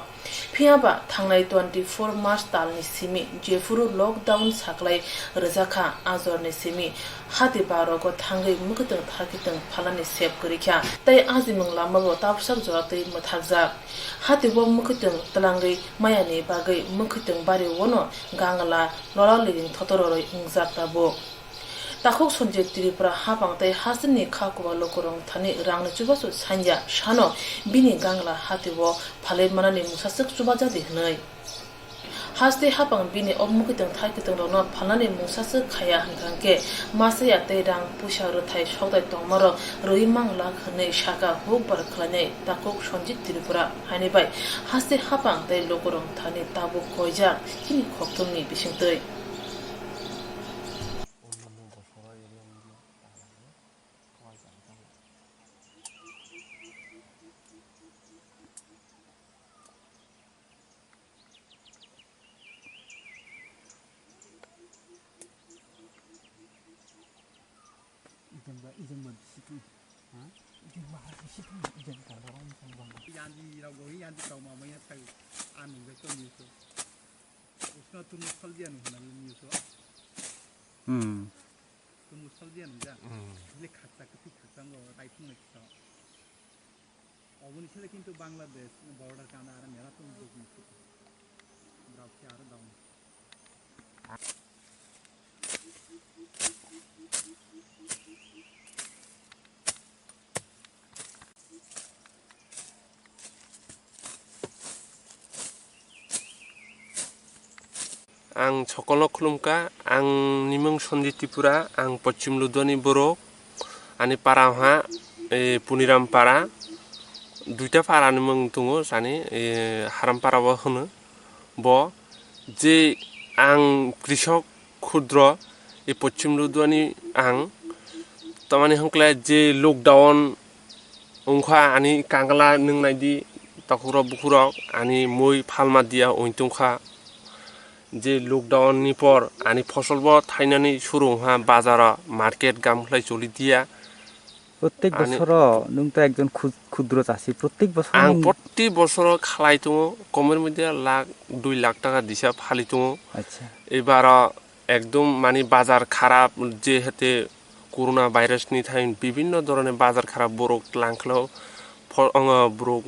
Piaba, Tangnai 24 March Tal Nisimi, Jefuru lockdown Saklai, Rezaka, Azor Nisimi, Hati Barogo Tangai Mukutang Taikitang Palani Sep Kurika, Tay Azimung Lama Tapsak Zoratay Muthakza. Hati Wom Mukutang Talangai, Mayani Bagai, Mukutang Bari Wono, Gangala, Lola Living Totoro Ingzatabo. Takok Sonje Tripura Habang Tay Hasani Kakuwa Lokorong Tani Rang Chubasu Sanya, Shano, Bini Gangla Hatiwo, Pale Manani Musasuk Subajadi Hnai. Haste Habang Bini of Mukitang Taikitang Rona, Palani Musasuk Kaya Hankanke, Masaya Tayrang, Pusharu Tai Shotai Tomorrow, Ruimang Lakhane Shaka, Hogbar Klane, Takok Sonje Tripura, Hanibai, Haste Habang Tay Lokorong Tani Tabu Koja, Kini Koktumi Bishintoi. কিন্তু Bangladesh border কানা আর মেরা তো ব্রাউকে আর দাও आं सकल खुलुमका आं निमं सन्जि त्रिपुरा आं पश्चिम लुदवानी बर' आंनि पाराहा पुनिराम पारा दुइटा पारानि मुं दङ जानि हाराम पाराबो होनो ब जे आं कृषक क्षुद्र पश्चिम लुदवानी आं तामाने हंक्ला जे लकडाउन अंखा आनि कांगला नोंनायदि ताखुरा बुखुरा आनि मै फालमा दिया ओइतंखा जे लकडाउननि पर आनी फसलबो थायनानै सुरुहा बाजारा मार्केट गामख्लाय चलि दिया प्रत्येक बছর नों तो একজন ক্ষুদ্র চাষী প্রত্যেক বছর आं प्रति बছर खालाय दङ कमेर मध्य लाख 2 लाख टाका दिसा फालि दङ আচ্ছা एबार एकदम माने बाजार खाराप जेहेते कोरोना भाइरासनि थाखाय विभिन्न धरনের बाजार खाराप बरक लांख्लाव बरक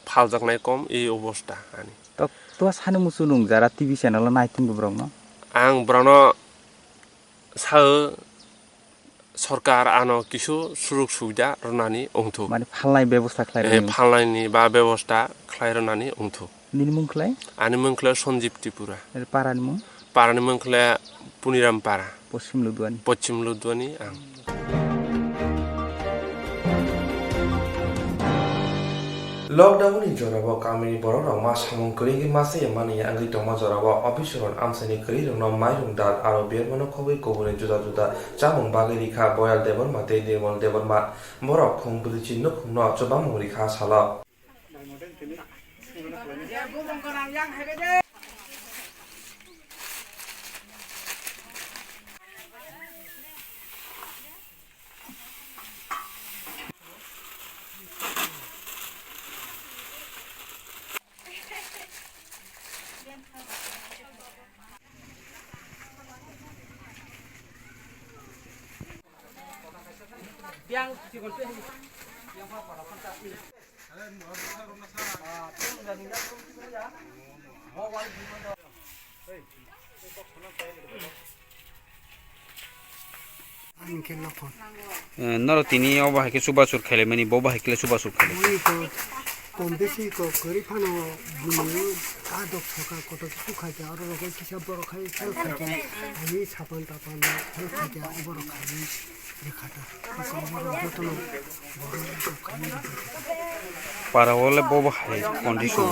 फालजाकनाय कम এই অবস্থা आनी তো সানে মুসু নং যারা টিভি চ্যানেল নাইতিন বরং न आं ब्रानो सा सरकार आनो किसु सुजुग सुबिदा रनानि अंथु माने फालनाय व्यवस्था खालाय फालनायनि बा व्यवस्था खालायरनानि अंथु निनि मुंखलाय आनि मुंखला सञ्जीब त्रिपुरा पारानि मुं पारानि मुंखला पुनिराम पारा पश्चिम लुदवानी आं लकडाउननि जराबो कामिनि बरराव मा सामुं करिंगि मासे माने आंगि टमा जराबो अफिसरन आमसानि करिरन माइरुं दात आरो बेरमनो खबै कबुनि जुदा जुदा चामुं बागै रिखा बयाल देबर माते निर्मल देबर मा बरक खुंबुदि चिन्नु खुंनो चबा मुरिखा साला नर तिनी अबाहायके सुबासुर खाले माने बबाहायके सुबासुर खाले कम बेसी करी फानो बुनु आदक सका कत কিছু খাইতে আর রকম কিছু বড় খাই খেল খাইতে আমি ছাপান টাপান খেল খাইতে বড় খাই দেখাটা বড় যতন বড় খাই para ole बबाहाय कन्डिशन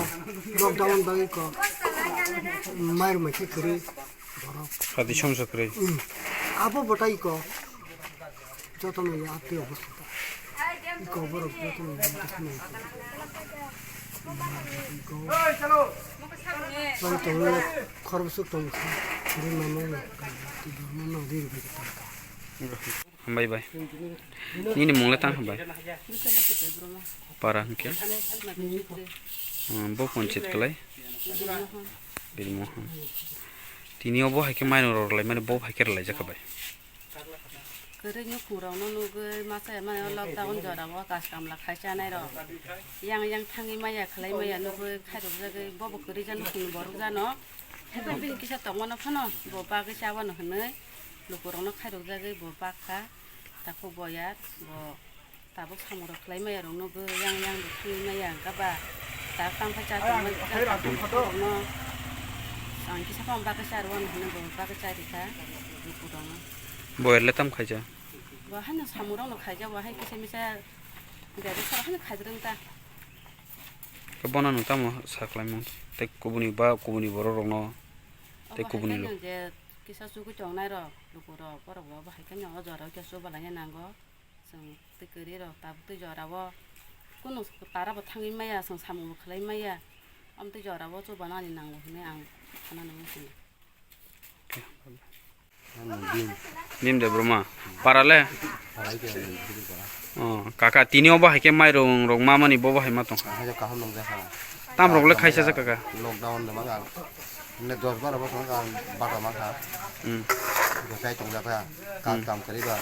लकडाउन बागै क मार मखे करे बড় खादि समझ करे आबो बटाई क যতন आते अवस्था क बড় যতन देखने चलो चलो खरबसुक दं रे माने धर्म नदीर बाय बाय नि मुंगला तां बाय पारा हंके बो पंचायत कलाय बिरमोहन तिनी अबो हायके माइनर रलाय माने बो हायके रलाय जाखाबाय 그러니 구라는 누구 마사야 마야 럭다운 저라고 가스감라 खायजानाय र yang थाङै माया खालाय माया 누구 खायरजागै बबो करिजानो खुन बरजानो हेबे किसा तमनो फनो बबा गैसावानो हनै लुकुरनो खायरजागै बबाखा ताखौ बया ब ताबो सामर खालाय माया र 누구 yang थाङै माया गाबा ता कामफा जानो आं किसा पाम बागै सारवानो हनै बबा गैसारिखा लुकुरनो बयरले ताम खायजा 와하는 사무랑로 가자 와해 기세미사 내가 사람을 가드른다 그번에는 땀 사클라면 때 구분이 바 구분이 벌어롱노 때 구분이로 이제 기사 쓰고 정나로 누구로 벌어봐 하긴 영어 저러 계속 발라냐 난거 성 뜻거리로 답도 저라고 꾸노 따라봐 탕이마야 성 사무 클라이마야 아무도 저라고 저 바나니 난거 그냥 안 하나는 무슨 nim de broma parale kaka tini oba haike mai rong rong mama ni boba hai matong tam rong le khaisa ja kaka lockdown de maga ne 10 12 bor ka bata maga go kai tong ja ka kam kariba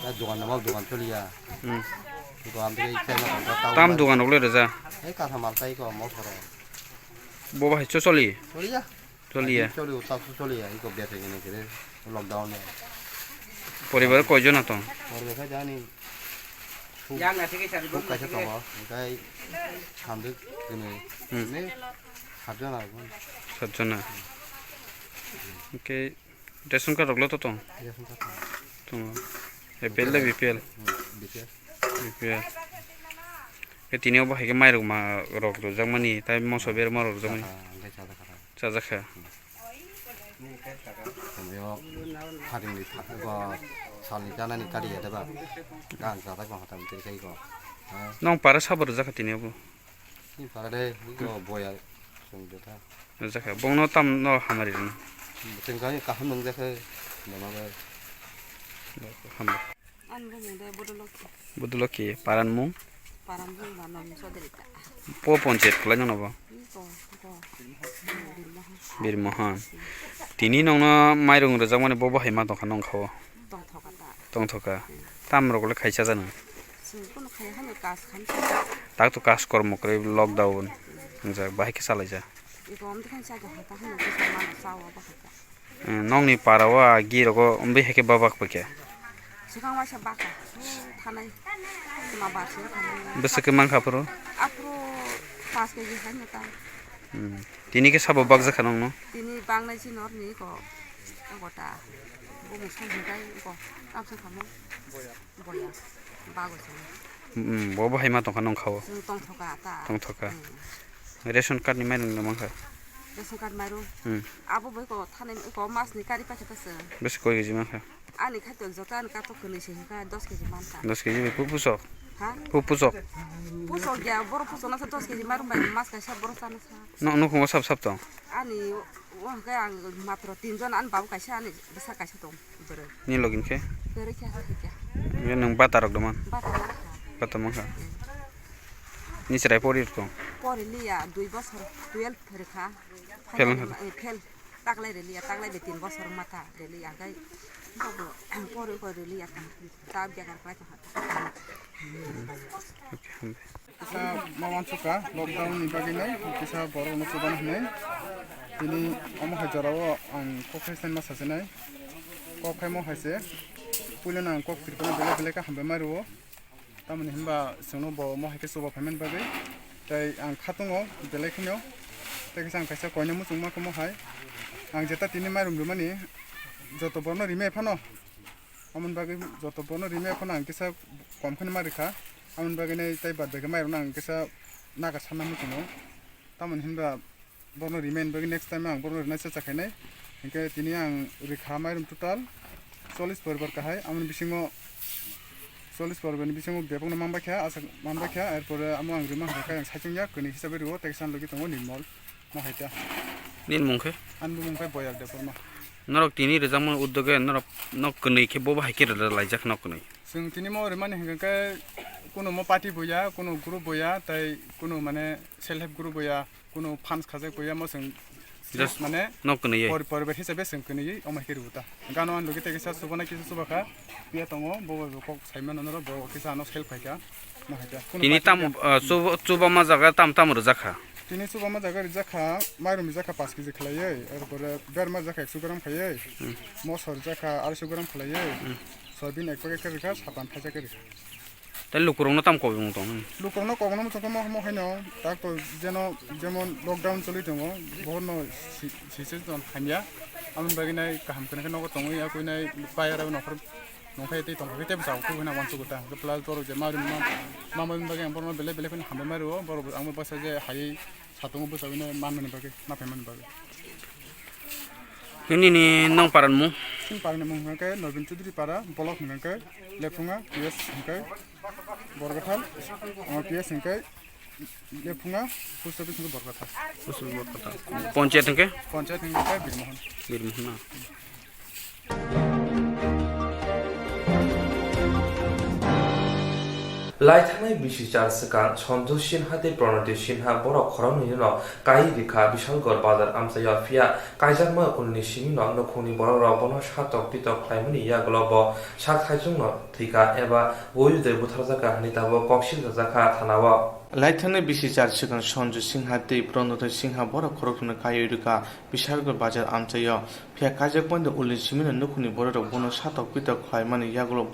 ta dukan na dukan choliya to am de kai na tam dukan ole raja ei ka thamar kai ko mo thoro boba hai choli choliya choliya iko bete ne kere lockdown ne পরিবার কয়জন আতো পরিবার জানি yang na থেকে চার খুব কাছে তো গাই সামনে নে সাতজন আর সাতজন ওকে রেশন কার্ড রগলো তো তো এপিএল দে বিপিএল এ তিনিও বাহিকে মাইরো মা রগলো জামানি তাই মসবের মারো জামানি চাজাখা 하림이 그 살이 자나니 까리야 대바 간 자다 거 하다 밑에 이거 넌 바라 사버르 자카티니고 이 바라래 이거 뭐야 संजोता जाखा बंनो ताम न हामारि न जोंगानि काहम नंजाखै माबा हामा An bu muda bodoloki. बुदुलकी पारान मु Param bu ba nom soderita. पो पञ्चायत खला न नबा Ko. बिरमोहन तिनी नंना माइरं रजाक माने बबा हायमा दखा नंखाव Tong thokata. दंथका तामरगले खायसा जानो Sing kun khaya hanu kas khan. ताक तो कास कर्म करे लकडाउन जा बाहाय के सालायजा Iko am dikhan sa jaha ta hanu kisa mana sawa ba ka. नंनि पारावा गिरगो Ambe हेके बाबाक पके Sikang wa sa baka. Thanai. Ma ba se thanai. बेसके मांखाफोर Apro pas ke ji hanu ta. तिनी के साबो बाग जाखा नंनो Tini bangnai si nor ni ko. Agota. Bu musong hintai ko. Apsa khamo. Boya. Bago sa. बबा हायमा दखा नंखाव Sing tong thokata. दंथका ration card नि माइरं नमाखा Ration card maru. Abo bai ko thanai ko mas ni kari pa chata sa. Base कोइ KG माखा Ani khato jota an kato kene se ka 10 kg manta. 10 KG पुपुसो Ha? पुपुसो Puso ya boro puso na sa 10 kg maru bai mas ka sa boro sana sa. न नुखुङो साब साब दं Ani wah ka ang matro 3 jon an babu ka sa ani bisa ka sa tong. Bere. नि लगिन के Bere kya kya. ये नों बातारक दमान Bata na. बाता माखा निसराय परि दं Pore liya 2 bosor 12 rekha. Fel. Fel. Taklai liya taklai be 3 bosor mata liya kai. Bobo pore ko liya ta. Tab jaga ka ta. Kisa mawan suka lockdown ni baginai kisa boro no suban hne tini amo hajarawo ang kokai sen masasenai kokai mo haise pulena ang kok tirpana bele bele ka hambe maruwo tamani himba sunu bo mo hake suba payment bagai tai ang khatungo bele khunyo tai kisa ang kaisa koine mu sungma ko mo hai ang jeta tini marum rumani joto borno rime phano amon bagai joto borno rime phano ang kisa komkhani marika amon bagane tai bad bagai mairo nang kisa naga sanna mu kuno tamon hinda borno remain bagi next time ang borno rena cha khainai inke tini ang rikha mairum total 40 porbar kahai amon bisingo 40 porbar ni bisingo bepong na mamba kha asa mamba kha erpore amo ang rima khai ang sachungya kuni hisabe ro teksan logi tongo nimol mo haita निन मुंखे anbu mungkai boyak de porma नरक तिनी रजामन उद्योगे नरक नक कनै के बबा हायके लायजाक नक कनै जों tini mo remani hingkai কোনো মো পার্টি বইয়া কোনো গ্রুপ বইয়া তাই কোনো মানে সেলফ হেল্প গ্রুপ বইয়া কোনো ফান্ডস খাজে বইয়া মো जों Just মানে nok kनै परिबेट हिसाबै जों कनै अमाइके रुता गानो आन लगे तेसा सुबना किस सुबखा बिया तंगो बबो बक साइमन नरो बो किसा न सेल्फ फाइका न हाइता तिनी ताम सुबा मा जागा ताम ताम रजाखा तिनी सुबा मा जागा रजाखा माइरम जाखा 5 केजि खलायै एरपरे बेर मा जाखा 100 ग्राम खायै मसर जाखा 200 ग्राम खलायै सबिन एक पेकेट रखा साबान फाजा करे তাই লুকুরং তাম কবি মত লুকুরং কগনো মত কম মো হাইনো তাক তো যেমন লকডাউন চলি দङ বহুত সিসে জন হামিয়া আমন বাগিনাই কাহাম কনে नगो तंगै या कइनाय बायरा नखर नखाय दै तंगै दै जाव को होना वानसु गता प्लास बर जे मारि मामन बागे बरनो बेले बेले फन हामबे मारो बर आंबो बसा जे हायै सातंगो बसाबिनो मानमन बागे नाफायमन बागे नि नं पारान मु सिन पारने मु हंके नबिन चौधरी पारा ब्लक हंके लेफुङा पीएस हंके बरगथाल पीएस हंके लेफुङा पोस्ट अफिस हंके बरगथाल पंचायत हंके बिरमोहन बिरमोहन लाइथानाय बिसिचार सका सन्जु सिन्हाते प्रणति सिन्हा बर खरनि न काई रिखा विशालगढ़ बाजार आमसाया फिया काइजामा कुननि सिमिन नखुनि बर रबन सातक पितक खाइमनि यागलब सात खाइजुं न थैका एबा वयुदे बुथारजाका हानिताबो कक्सिल जाका थानाव लाइथाने बिसिचार सिगां सन्जु सिंहा दै प्रणति सिंहा बर खरखुनो कायरिका विशालगढ़ बाजार आमसाया फिया काइजाक बन्द उलि सिमिन नखुनि बर रबन सातक पितक खाइमनि यागलब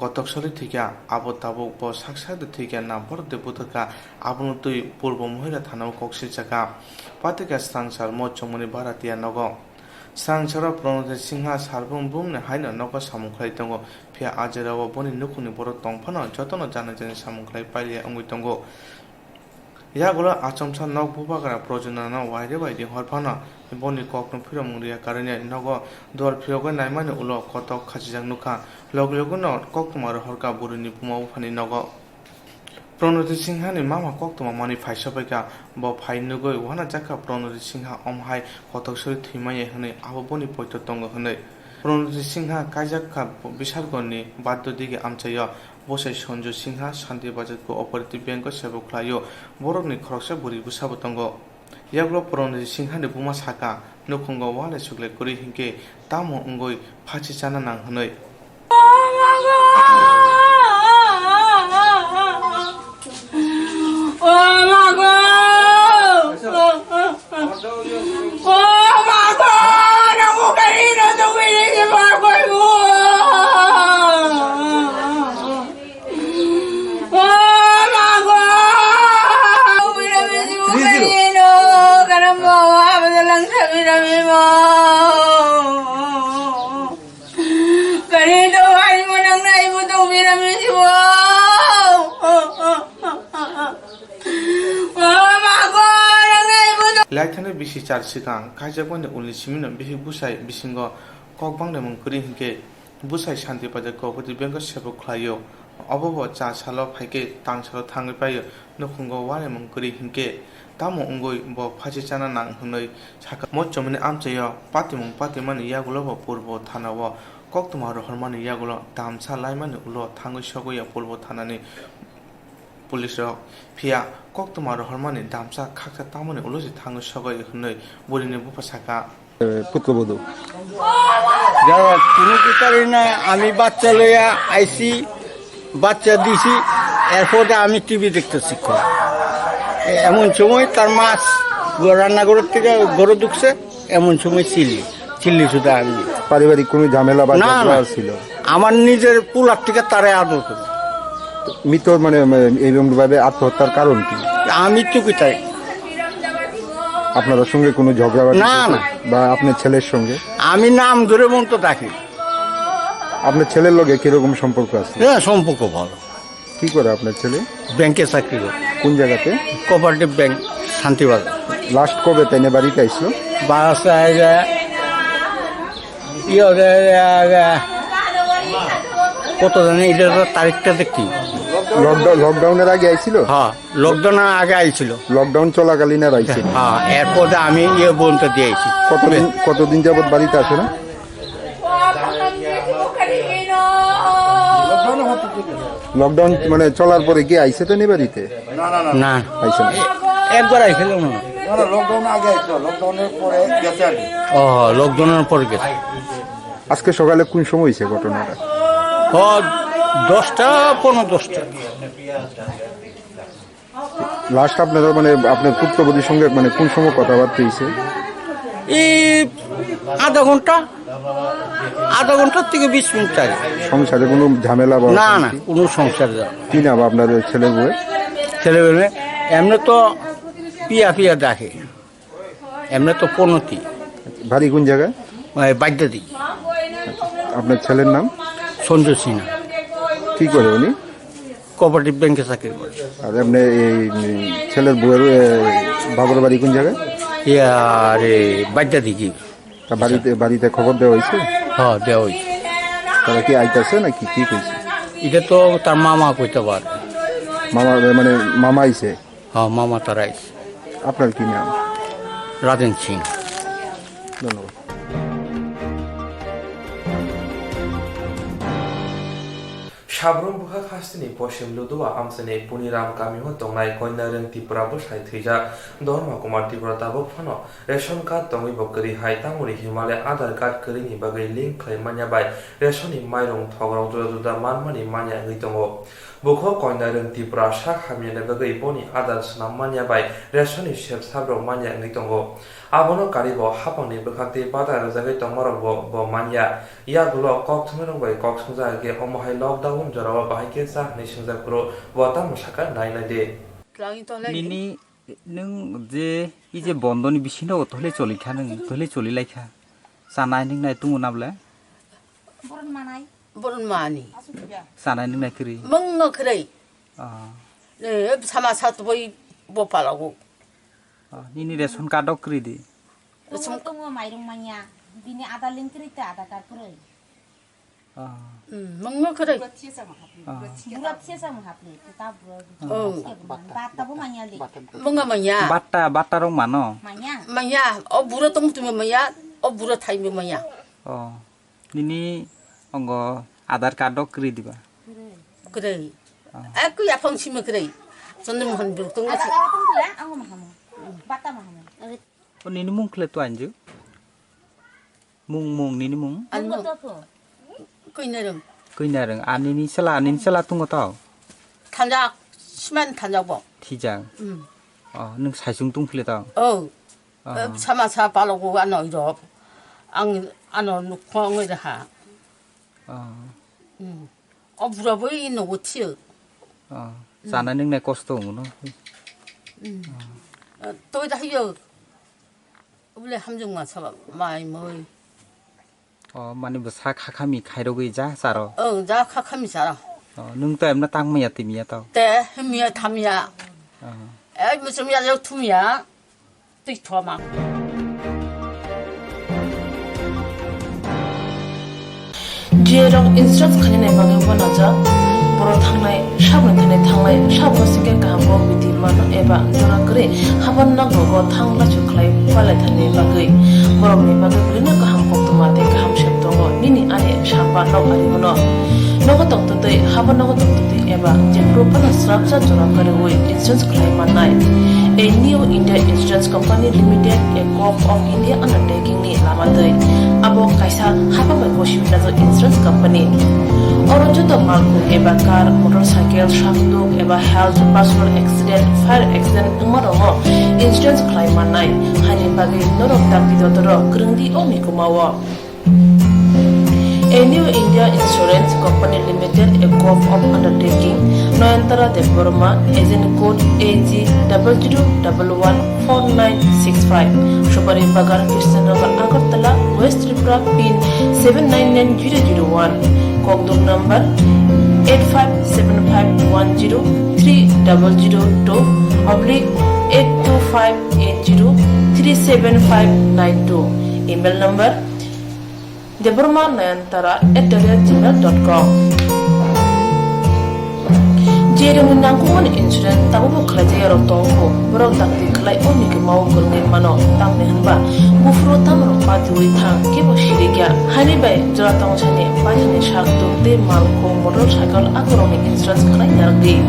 कतकसलि थैका आबो ताबो साक्षात थैका ना बर देबुतका आबनो दै पूर्व महिला थानाव कक्सिल जाका पातिका सांसार मचमनि बारातिया नग सांसार प्रणति सिंहा सारबुं बुंने हायनो नग सामुखलाय दंगो फिया आजेराव बनि नखुनि बर तंफानो जतन जाना जानि सामुखलाय पाइले अंगुइ दंगो यागुलो आचमसा नग बुबाग्रा प्रजनन वाइरे बायदि हरफानो बनि ककनो फिरो मुंरिया कारणे नग दर फिरोग नायमानि उलो कतक खाजिजां नुखा लगलगनो ककमार हरका बुरिनि पुमाव फानि नग Pranoti Singha ni mama koktoma mani phaisa baika bo phainugoi wana jaka Pranoti Singha omhai kotoksoi thimaye hne aboboni poito tongo hne Pranoti Singha kajaka bishargoni baddo dige amchaya bosai Sanju Singha Shanti Bazar ko operative bank ko sebukhlayo borokni khoroksa buri busabo tongo Yaglo Pranoti Singha ni buma saka nukhungo wale sugle kuri hinke tamo ungoi phachi chana nang hnoi Laithane bisi char sikang kajabone uli simino bihi busai bisingo kokbang namung kuri hinke busai Shanti Bazar ko operative bank ko sebukhlayo obobo cha salo phaike tang salo thangai payo nukhungo wale mung kuri hinke tamo ungoi bo phachi chana nang hnoi saka mo chomne amchayo patimung patimani yagulo bo purbo thanawo koktuma ro hormani yagulo damsa laimani ulo thangai sogoya purbo thanani police রক ফিয়া কোকতমার হরমানি দামসা খাকসা তামনে উলুজি থাঙ্গ সগয় হনই বলিনে বুপা সাকা পুত্রবধূ যারা কোনো কিছু না আমি বাচ্চা লইয়া আইছি বাচ্চা দিছি এরপরে আমি টিভি দেখতেছি এমন সময় তার মাছ রান্নাঘরের থেকে গরু ঢুকছে এমন সময় চিল্লি শুধু আমি পারিবারিক কোনো ঝামেলা বা ঝগড়া ছিল আমার নিজের পুলার থেকে তারে আদর করে মৃত মানে এইভাবে আত্মহত্যার কারণ কি আমি তো কোথায় আপনার সঙ্গে কোনো ঝগড়া না বা আপনার ছেলের সঙ্গে আমি নাম ধরে মতো ডাকি আপনার ছেলের লগে কিরকম সম্পর্ক আছে হ্যাঁ সম্পর্ক ভালো কি করে আপনার ছেলে ব্যাংকে চাকরি করে কোন জায়গাতে কোঅপারেটিভ ব্যাংক শান্তিবাজার লাস্ট কবে তাই বাড়িতে আইসলো কত জানি এটা তারিখটা দেখি লকডাউনের আগে আইছিল হ্যাঁ লকডাউনের আগে আইছিল লকডাউন চলাকালীন আর আইছিল হ্যাঁ এরপরে আমি বলতে দিয়েছি কতদিন যাবত বাড়িতে আসে না লকডাউন মানে চলার পরে কি আইছে তো নি বাড়িতে না আইছে না একবার আইছিল না লকডাউন আগে আইছিল লকডাউনের পরে গেছে আর ও লকডাউনের পরে গেছে আজকে সকালে কোন সময় হয়েছে ঘটনাটা 10টা 15:10 লাস্ট আপনারা মানে আপনার পুত্রবধূর সঙ্গে মানে কোন সময় কথাবার্তা হয়েছে এই আধা ঘন্টার থেকে 20 মিনিট আগে সংসারে কোনো ঝামেলা না কোনো সংসার কি না আপনার ছেলে বউয়ে এমনি তো পিয়া দেখে এমনি তো পনতি বাড়ি কোন জায়গায় বাগদাদি আপনার ছেলের নাম সঞ্জু সিনহা কি করে উনি কোঅপারেটিভ ব্যাংকে চাকরি করে আর এমনি এই ছেলের বউয়ের বাবার বাড়ি কোন জায়গায় আরে বাগদাদি কি বাড়িতে খবর দেওয়া হয়েছে হ্যাঁ দেওয়া হয়েছে তারা কি আইতেছে নাকি কি কইছে এটা তো তার মামা কইতে পারে মানে মামা আইছে হ্যাঁ মামা তারা আইছে আপনার কি নাম রাজেন সিং ধন্যবাদ সাবরুম বুখা খাসনি পশ্চিম লুদুয়া আমসেনে পুনিরাম কামিহ তংনাই কন্যারেন ত্রিপুরা বসাই থৈজা ধর্মা কুমার ত্রিপুরা তাবক ফানো রেশন কার্ড তংই বকরি হাই তামুরি হিমালয় আধার কার্ড করিনি বাগৈ লিঙ্ক খাই মানিয়া বাই রেশনি মাইরং থগরং জুদা জুদা মানমানি মানিয়া গৈ দङो বুখো কন্যারেন ত্রিপুরা শাক হামিয়ানে বাগৈ বনি আধার সনাম মানিয়া বাই রেশনি শেপ সাব্রং মানিয়া গৈ দङो abono karibo hapangni bkhakti bada rajagai tongmarok bo manya yagulo kok thumrong bai kok sungja ge omohai lockdown jarawa bahike sa ni sungja pro botam saka naina de nini nung je ije bondoni bisino tohle cholika nung tohle cholilaikha sanai ning nai tungu nable boron mani sanai ning nai kri mong krai sama satu boy bopalago nini ration card kri di ration to mairung manya bini ada link kri ta ada card kri Mong ngơ kare. Buat siapa menghapli? Kita buat. Oh. Bata bu manyali. Mongga manya. Bata rong mano. Manya. Manya. Oh bura tong tu maya. Oh bura thai maya. Nini onggo Aadhaar card dok kri diba. Kare. Aku ya phang sima kare. Sonde mohan bir tong Ada ngasi. orang tu lah, aku mahamu. Bata mahamu. Nini mung kle tu anju. Mung nini mung. Anu. Koi nerem. Koi nareng nini sela tungo tau. Tanjak. Siman tanjak bo. Tijang. Nung saisung tung kle tau. Oh. Sama sa palogo ano iro. Ang ano nukwang ida ha. Oh bura boy no gotiyo. Sana nung na kosto mo no. Tôi đã hiểu ule hamjung ma saba mai moi Mani besa khakami khairo gi ja saro. ja khakami sara. Nung to em na tang maya timia tau. Te hemia thamia. Musum ya lo thumia. Tui thoma. Jerong instructs khane bangi bona ja boro thangnai sabon thane thanglai sabo sike kaham biti mano eba jora kre haban na gogo thangla chuklai pale thane bagai borok ni bagai brina kaham koktuma te kaham sheptongo nini ane sapa no ari mono nogo toktote haban nogo toktote eba je propana srapsa jora kare oi insurance claim manai a new India Insurance Company Limited a co-op of India undertaking ni lamadai abo kaisa haba bai boshimna jo insurance company Oronjo to malku eba car motorcycle shaftu eba health personal accident fire accident umarongo insurance claim manai hani bagi norok takti dodoro grungdi omi kumawa A new India Insurance Company Limited, a co-op of undertaking, Noyantara de Burma, agent code AG 00114965, Shubari Bagar, Krishnagar, Agartala, West Tripura, pin 799001, Kogdum number 85751030/82580375592, email number deburmanayantara@gmail.com Jere munangkuman insurance tabu buklaje yaro tongko borok takti klai oni ke mau gurne mano tang nehanba bufro tamro pati thang ke bo shirigya hani bai jora tong chane pa chane shak tu te mal ko motorcycle akoroni insurance klai nardi